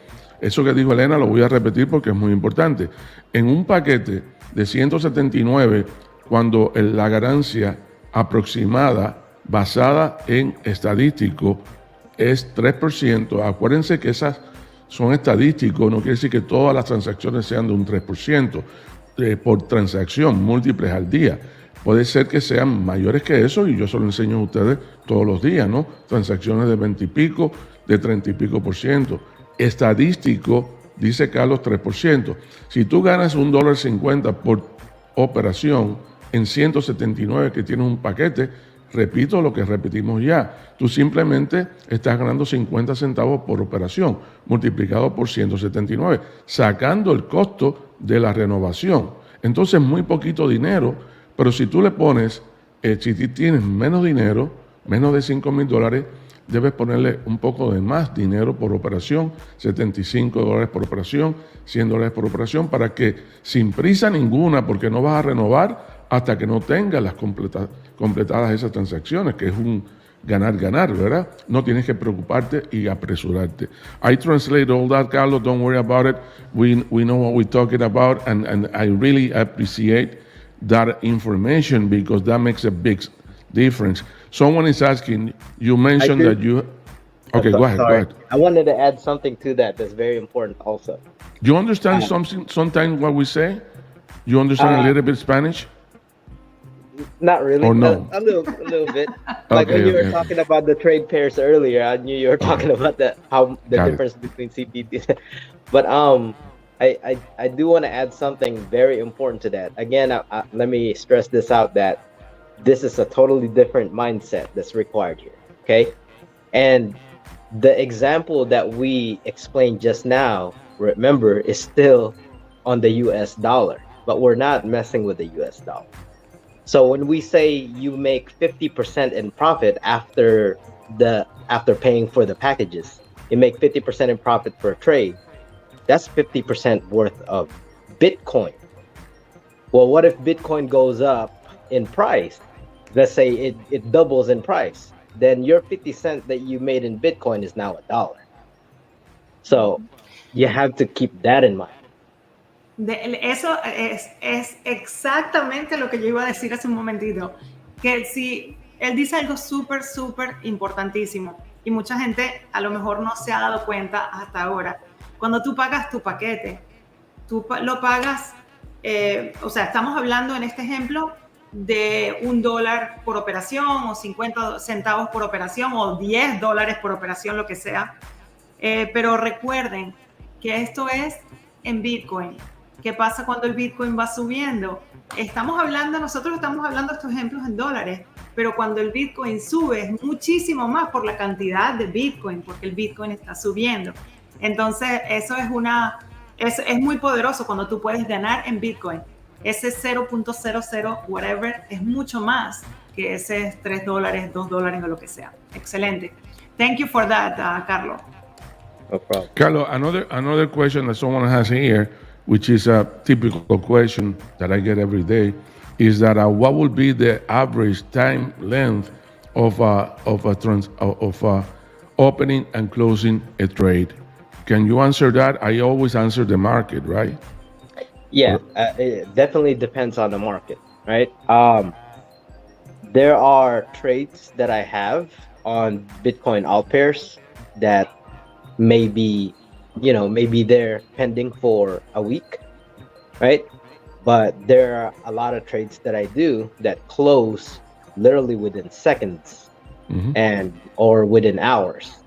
eso que dijo Elena lo voy a repetir porque es muy importante. En un paquete de 179, cuando la ganancia aproximada basada en estadístico es 3%, acuérdense que esas son estadísticos, no quiere decir que todas las transacciones sean de un 3% por transacción, múltiples al día. Puede ser que sean mayores que eso y yo se lo enseño a ustedes todos los días, ¿no? Transacciones de 20 y pico, de 30 y pico %. Estadístico, dice Carlos, 3%. Si tú ganas $1.50 por operación en 179 que tienes un paquete, repito lo que repetimos ya, tú simplemente estás ganando 50 centavos por operación, multiplicado por 179, sacando el costo de la renovación. Entonces, muy poquito dinero, pero si tú le pones, si tienes menos dinero, menos de $5,000, debes ponerle un poco de más dinero por operación, $75 por operación, $100 por operación, para que sin prisa ninguna, porque no vas a renovar hasta que no tengas las completadas esas transacciones, que es un ganar-ganar, ¿verdad? No tienes que preocuparte y apresurarte. I translate all that, Carlos, don't worry about it. We know what we're talking about, and I really appreciate that information because that makes a big difference. Someone is asking, you mentioned that you... Okay, go ahead. I wanted to add something to that that's very important also. You understand sometimes what we say? You understand a little bit Spanish? Not really. Or no? A little bit. Like when you were talking about the trade pairs earlier, I knew you were talking about the difference between CPT. But I do want to add something very important to that. Again, let me stress this out, that this is a totally different mindset that's required here. Okay, and the example that we explained just now, remember, is still on the US dollar, but we're not messing with the US dollar. So when we say you make 50% in profit after paying for the packages, you make 50% in profit per trade, that's 50% worth of Bitcoin. Well, what if Bitcoin goes up in price? Let's say it doubles in price. Then your 50 cents that you made in Bitcoin is now $1. So you have to keep that in mind. Eso es exactamente lo que yo iba a decir hace un momentito, que si él dice algo súper importantísimo y mucha gente a lo mejor no se ha dado cuenta hasta ahora. Cuando tú pagas tu paquete, tú lo pagas, o sea, estamos hablando en este ejemplo de $1 por operación o 50 centavos por operación o $10 por operación, lo que sea, pero recuerden que esto es en Bitcoin. ¿Qué pasa cuando el Bitcoin va subiendo? Nosotros estamos hablando de estos ejemplos en dólares, pero cuando el Bitcoin sube es muchísimo más por la cantidad de Bitcoin, porque el Bitcoin está subiendo. Entonces, eso es muy poderoso cuando tú puedes ganar en Bitcoin. Ese 0.00 whatever es mucho más que ese $3, $2 o lo que sea. Excelente. Thank you for that, Carlo. No problem. Carlo, another question that someone has here, which is a typical question that I get every day, is that what would be the average time length of opening and closing a trade? Can you answer that? I always answer the market, right? Yeah, it definitely depends on the market, right? There are trades that I have on Bitcoin alt pairs that maybe they're pending for a week, right? But there are a lot of trades that I do that close literally within seconds, or within hours.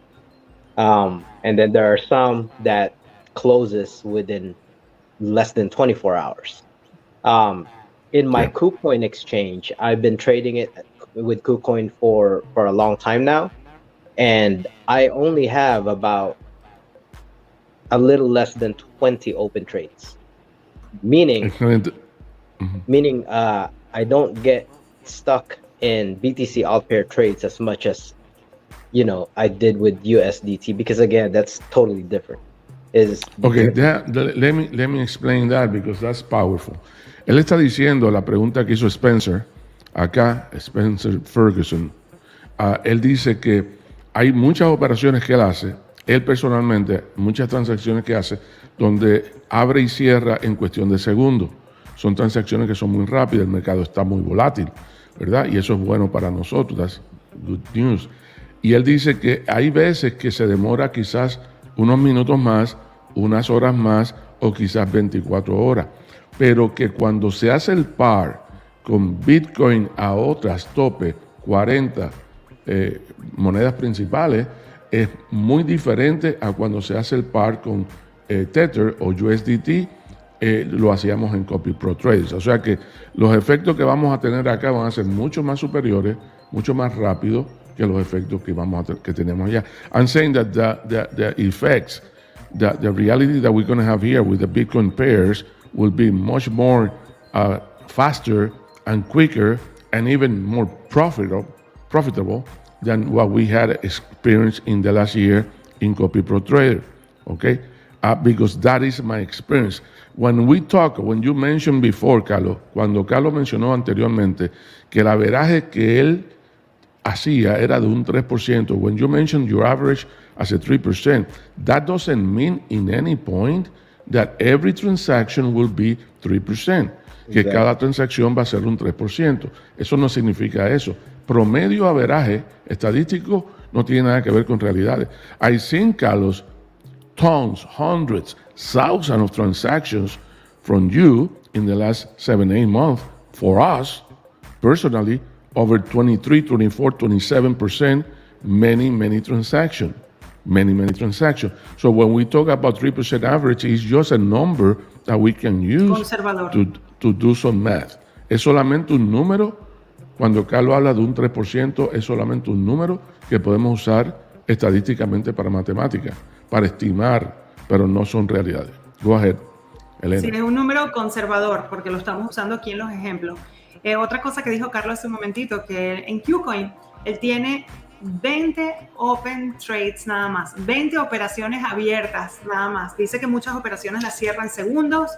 And then there are some that closes within less than 24 hours. In my KuCoin exchange, I've been trading it with KuCoin for a long time now, and I only have about a little less than 20 open trades, meaning I don't get stuck in BTC alt pair trades as much as I did with USDT, because again, that's totally different. Let me explain that, because that's powerful. Él está diciendo la pregunta que hizo Spencer Ferguson. Él dice que hay muchas operaciones que él hace, él personalmente, muchas transacciones que hace, donde abre y cierra en cuestión de segundos. Son transacciones que son muy rápidas, el mercado está muy volátil, ¿verdad? Y eso es bueno para nosotros, that's good news. Y él dice que hay veces que se demora quizás unos minutos más, unas horas más, o quizás 24 horas. Pero que cuando se hace el par con Bitcoin a otras tope 40 monedas principales, es muy diferente a cuando se hace el par con Tether o USDT. Lo hacíamos en Copy Pro Trades. O sea que los efectos que vamos a tener acá van a ser mucho más superiores, mucho más rápidos que los efectos que tenemos allá. I'm saying that the effects, the reality that we're going to have here with the Bitcoin pairs will be much more faster and quicker and even more profitable than what we had experienced in the last year in Copy Pro Trader, okay? Because that is my experience. When you mentioned before, Carlo, cuando Carlos mencionó anteriormente que el averaje que él hacía era de un 3%, when you mentioned your average as a 3%, that doesn't mean in any point that every transaction will be 3%, que cada transacción va a ser un 3%. Eso no significa eso. Promedio averaje estadístico no tiene nada que ver con realidades. I've seen, Carlos, tons, hundreds, thousands of transactions from you in the last 7-8 months, for us, personally, over 23, 24, 27%, many transactions. Many transactions. So when we talk about 3% average, it's just a number that we can use to do some math. Es solamente un número. Cuando Carlo habla de un 3%, es solamente un número que podemos usar estadísticamente para matemáticas, para estimar, pero no son realidades. Go ahead, Elena. Sí, es un número conservador, porque lo estamos usando aquí en los ejemplos. Otra cosa que dijo Carlos hace un momentito, que en KuCoin él tiene 20 open trades nada más, 20 operaciones abiertas nada más. Dice que muchas operaciones las cierra en segundos,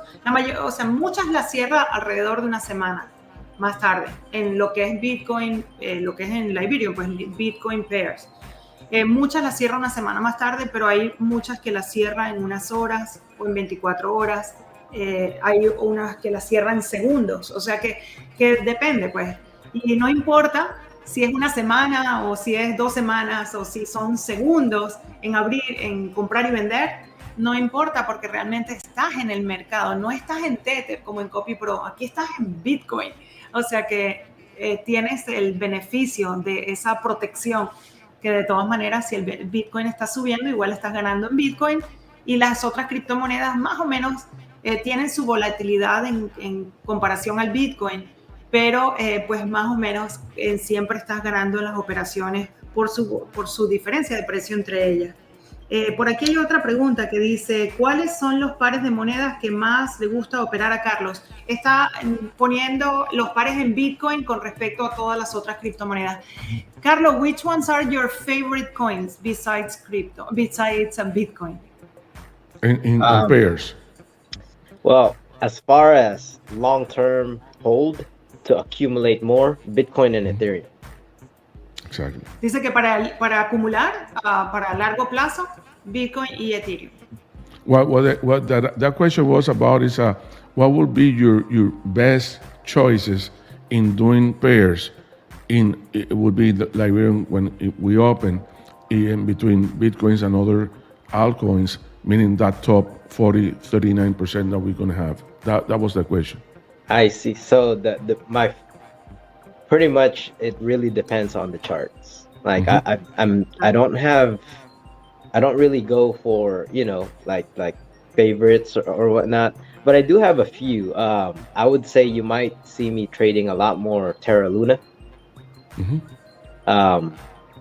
muchas las cierra alrededor de una semana más tarde, en lo que es Bitcoin, lo que es en Liberium, pues Bitcoin pairs. Muchas las cierra una semana más tarde, pero hay muchas que las cierra en unas horas o en 24 horas. Hay unas que las cierran en segundos, o sea que depende, pues. Y no importa si es una semana o si es 2 semanas o si son segundos en abrir, en comprar y vender, no importa porque realmente estás en el mercado, no estás en Tether como en CopyPro, aquí estás en Bitcoin, o sea que tienes el beneficio de esa protección que de todas maneras si el Bitcoin está subiendo igual estás ganando en Bitcoin y las otras criptomonedas más o menos tienen su volatilidad en comparación al Bitcoin, pero pues más o menos siempre estás ganando en las operaciones por su diferencia de precio entre ellas. Por aquí hay otra pregunta que dice, ¿cuáles son los pares de monedas que más le gusta operar a Carlos? Está poniendo los pares en Bitcoin con respecto a todas las otras criptomonedas. Carlos, which ones are your favorite coins besides Bitcoin? In pairs. Well, as far as long-term hold to accumulate more, Bitcoin and Ethereum. Exactly. Dice que para acumular, para largo plazo, Bitcoin y Ethereum. What that question was about is what would be your best choices in doing pairs? It would be like when we open in between Bitcoins and other altcoins, meaning that top 40, 39% that we're going to have. That was the question. I see. So my pretty much it really depends on the charts. Like I don't really go for, you know, like favorites or whatnot, but I do have a few. I would say you might see me trading a lot more Terra Luna.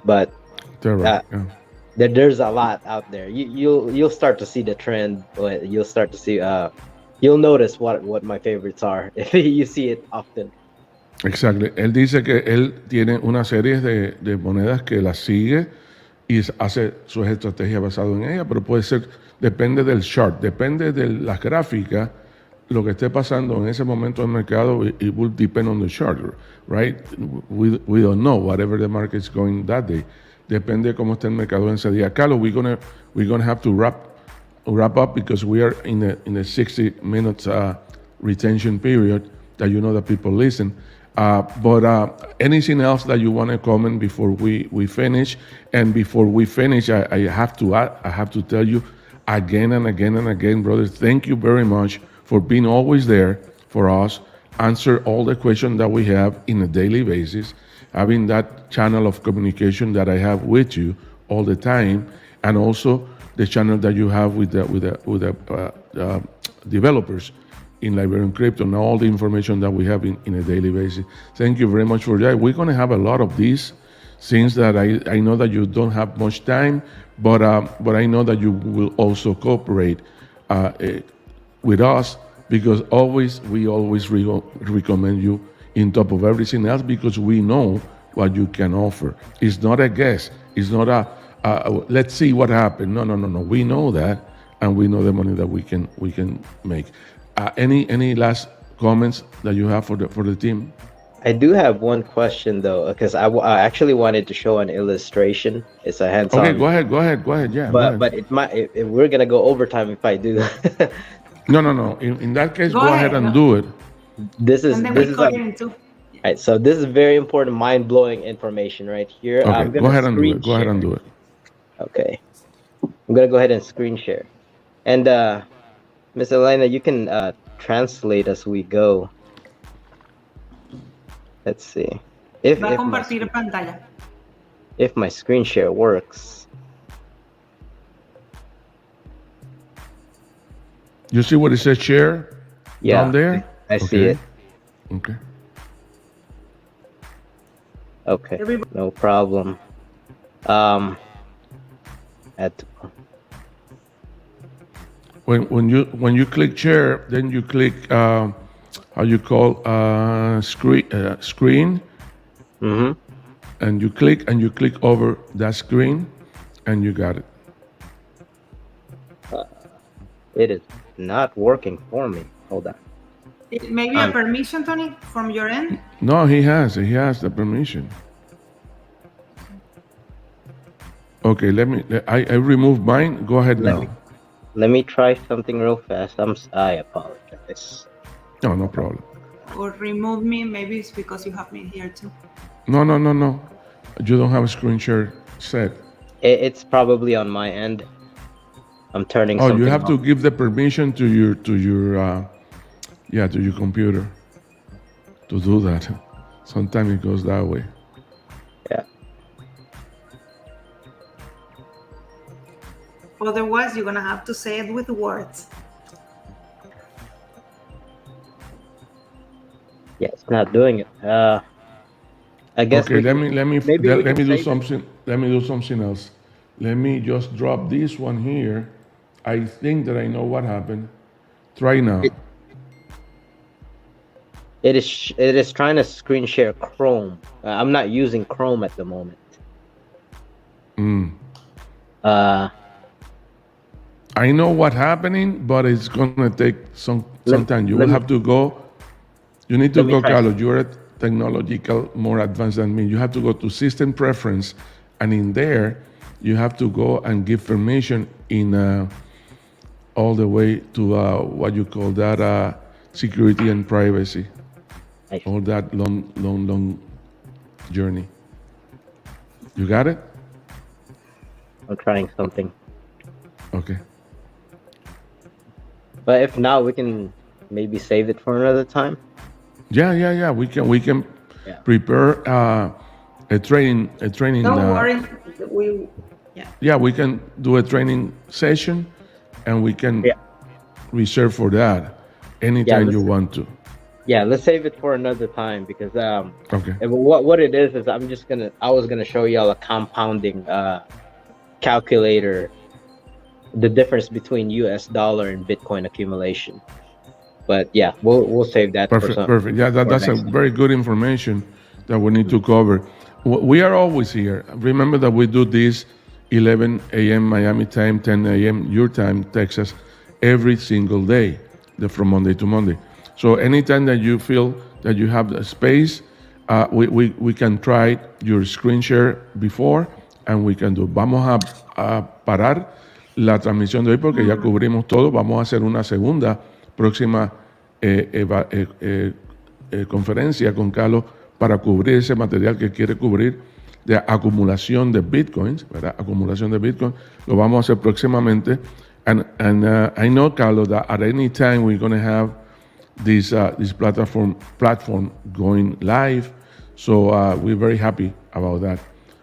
But Terra, there's a lot out there. You'll start to see the trend. You'll start to see you'll notice what my favorites are if you see it often. Exactly. Él dice que él tiene una serie de monedas que las sigue y hace sus estrategias basadas en ellas, pero puede ser, depende del chart, depende de las gráficas, lo que esté pasando en ese momento del mercado, it will depend on the chart, right? We don't know whatever the market is going that day. Depende de cómo esté el mercado en ese día. Carlo, we're gonna have to wrap up because we are in the 60 minutes retention period that you know that people listen. But anything else that you want to comment before we finish? And before we finish, I have to tell you again and again, brothers, thank you very much for being always there for us, answer all the questions that we have in a daily basis, having that channel of communication that I have with you all the time, and also the channel that you have with the developers in Liberium Crypto and all the information that we have in a daily basis. Thank you very much for that. We're going to have a lot of these things that I know that you don't have much time, but I know that you will also cooperate with us because we always recommend you in top of everything else because we know what you can offer. It's not a guess. It's not let's see what happened. No. We know that, and we know the money that we can make. Any last comments that you have for the team? I do have one question though, because I actually wanted to show an illustration. It's a hands-on. Okay, go ahead. Yeah. But we're gonna go overtime if I do. No. In that case, go ahead and do it. Right, so this is very important, mind-blowing information right here. Okay, go ahead and do it. Okay, I'm gonna go ahead and screen share, and Ms. Elena, you can translate as we go. Let's see. Va a compartir pantalla. If my screen share works. You see what it says share down there? I see it. Okay. Okay, no problem. When you click share, then you click how you call screen. Mm-hmm. And you click over that screen, and you got it. It is not working for me. Hold on. Maybe a permission, Tony, from your end? No, he has the permission. Okay, I remove mine. Go ahead now. Let me try something real fast. I apologize. No problem. Or remove me, maybe it's because you have me here too. No. You don't have a screen share set. It's probably on my end. I'm turning. Oh, you have to give the permission to your computer to do that. Sometimes it goes that way. Yeah. Otherwise, you're gonna have to say it with words. Yeah, it's not doing it. I guess. Okay, let me do something. Let me do something else. Let me just drop this one here. I think that I know what happened. Try now. It is trying to screen share Chrome. I'm not using Chrome at the moment. I know what's happening, but it's gonna take some time. You need to go, Carlo. You're technological more advanced than me. You have to go to system preference, and in there you have to go and give permission in all the way to what you call that security and privacy. All that long journey. You got it? I'm trying something. Okay. But if not, we can maybe save it for another time. Yeah. We can prepare a training. Don't worry. We can do a training session, and we can reserve for that anytime you want to. Yeah, let's save it for another time because okay. What it is I was gonna show y'all a compounding calculator, the difference between US dollar and Bitcoin accumulation. But yeah, we'll save that. Perfect. Yeah, that's a very good information that we need to cover. We are always here. Remember that we do this 11 a.m. Miami time, 10 a.m. your time, Texas, every single day, from Monday to Monday. So anytime that you feel that you have the space, we can try your screen share before, and we can do. Vamos a parar la transmisión de hoy porque ya cubrimos todo. Vamos a hacer una segunda próxima conferencia con Carlos para cubrir ese material que quiere cubrir de acumulación de bitcoins, ¿verdad? Acumulación de bitcoin. Lo vamos a hacer próximamente. And I know, Carlos, that at any time we're going to have this platform going live. So we're very happy about that.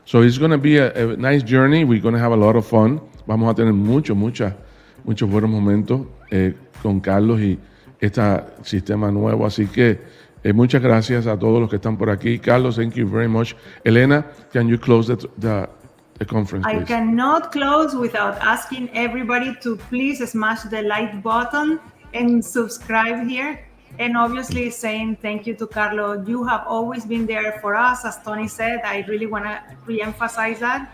So it's going to be a nice journey. We're going to have a lot of fun. Vamos a tener muchos buenos momentos con Carlos y este sistema nuevo. Así que muchas gracias a todos los que están por aquí. Carlos, thank you very much. Elena, can you close the conference, please? I cannot close without asking everybody to please smash the like button and subscribe here. And obviously saying thank you to Carlo. You have always been there for us, as Tony said. I really want to re-emphasize that.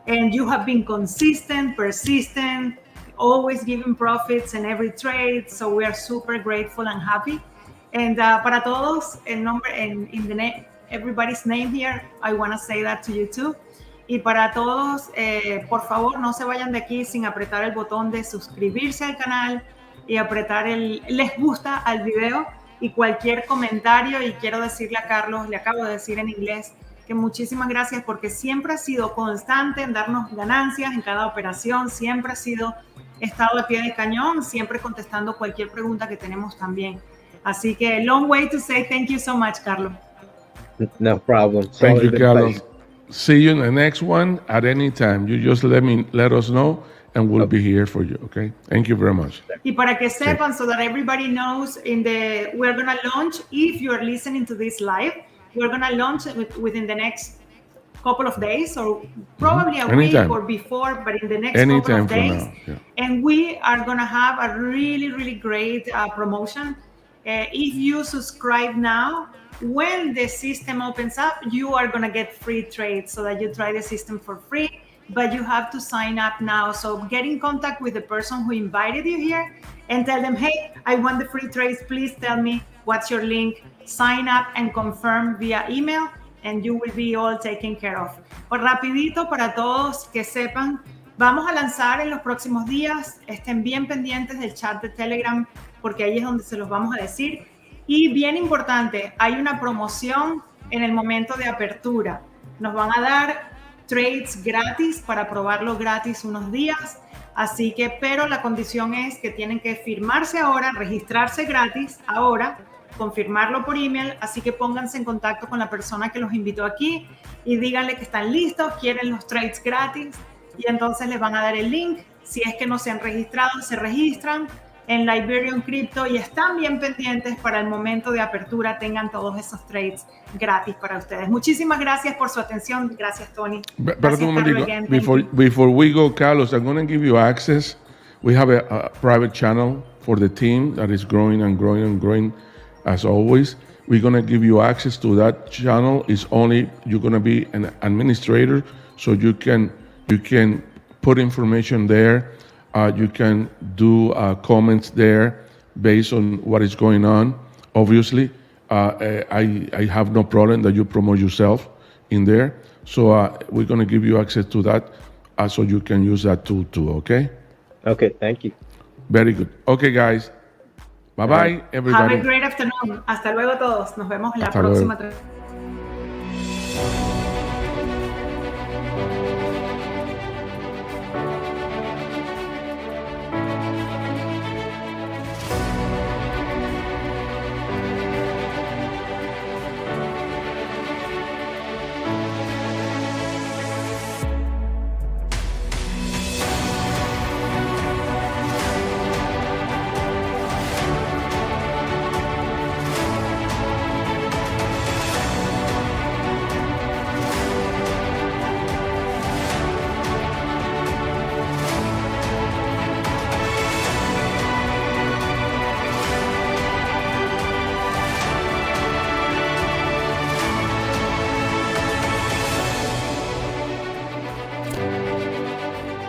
And you have been consistent, persistent, always giving profits in every trade. So we are super grateful and happy. And para todos, everybody's name here, I want to say that to you too. Y para todos, por favor, no se vayan de aquí sin apretar el botón de suscribirse al canal y apretar el les gusta al video y cualquier comentario. Y quiero decirle a Carlos, le acabo de decir en inglés, que muchísimas gracias porque siempre ha sido constante en darnos ganancias en cada operación, siempre ha sido estado al pie del cañón, siempre contestando cualquier pregunta que tenemos también. Así que long way to say thank you so much, Carlo. No problem. Thank you, Carlos. See you in the next one at any time. You just let us know, and we'll be here for you. Okay. Thank you very much. Y para que sepan, so that everybody knows, we're gonna launch. If you're listening to this live, we're gonna launch within the next couple of days, or probably a week or before, but in the next couple of days. And we are gonna have a really, really great promotion. If you subscribe now, when the system opens up, you are going to get free trades so that you try the system for free, but you have to sign up now. So get in contact with the person who invited you here and tell them, hey, I want the free trades. Please tell me what's your link. Sign up and confirm via email, and you will be all taken care of. Pues rapidito para todos que sepan, vamos a lanzar en los próximos días. Estén bien pendientes del chat de Telegram, porque ahí es donde se los vamos a decir. Y bien importante, hay una promoción en el momento de apertura. Nos van a dar trades gratis para probarlo gratis unos días. Así que, pero la condición es que tienen que firmarse ahora, registrarse gratis ahora, confirmarlo por email. Así que pónganse en contacto con la persona que los invitó aquí y díganle que están listos, quieren los trades gratis. Y entonces les van a dar el link. Si es que no se han registrado, se registran en Liberium Crypto y están bien pendientes para el momento de apertura, tengan todos esos trades gratis para ustedes. Muchísimas gracias por su atención. Gracias, Tony. Perdón un momentico. Before we go, Carlos, I'm going to give you access. We have a private channel for the team that is growing and growing and growing as always. We're going to give you access to that channel. It's only, you're going to be an administrator, so you can put information there. You can do comments there based on what is going on. Obviously, I have no problem that you promote yourself in there. So we're going to give you access to that so you can use that tool too, okay? Okay, thank you. Very good. Okay, guys. Bye-bye, everybody. Have a great afternoon. Hasta luego todos. Nos vemos en la próxima.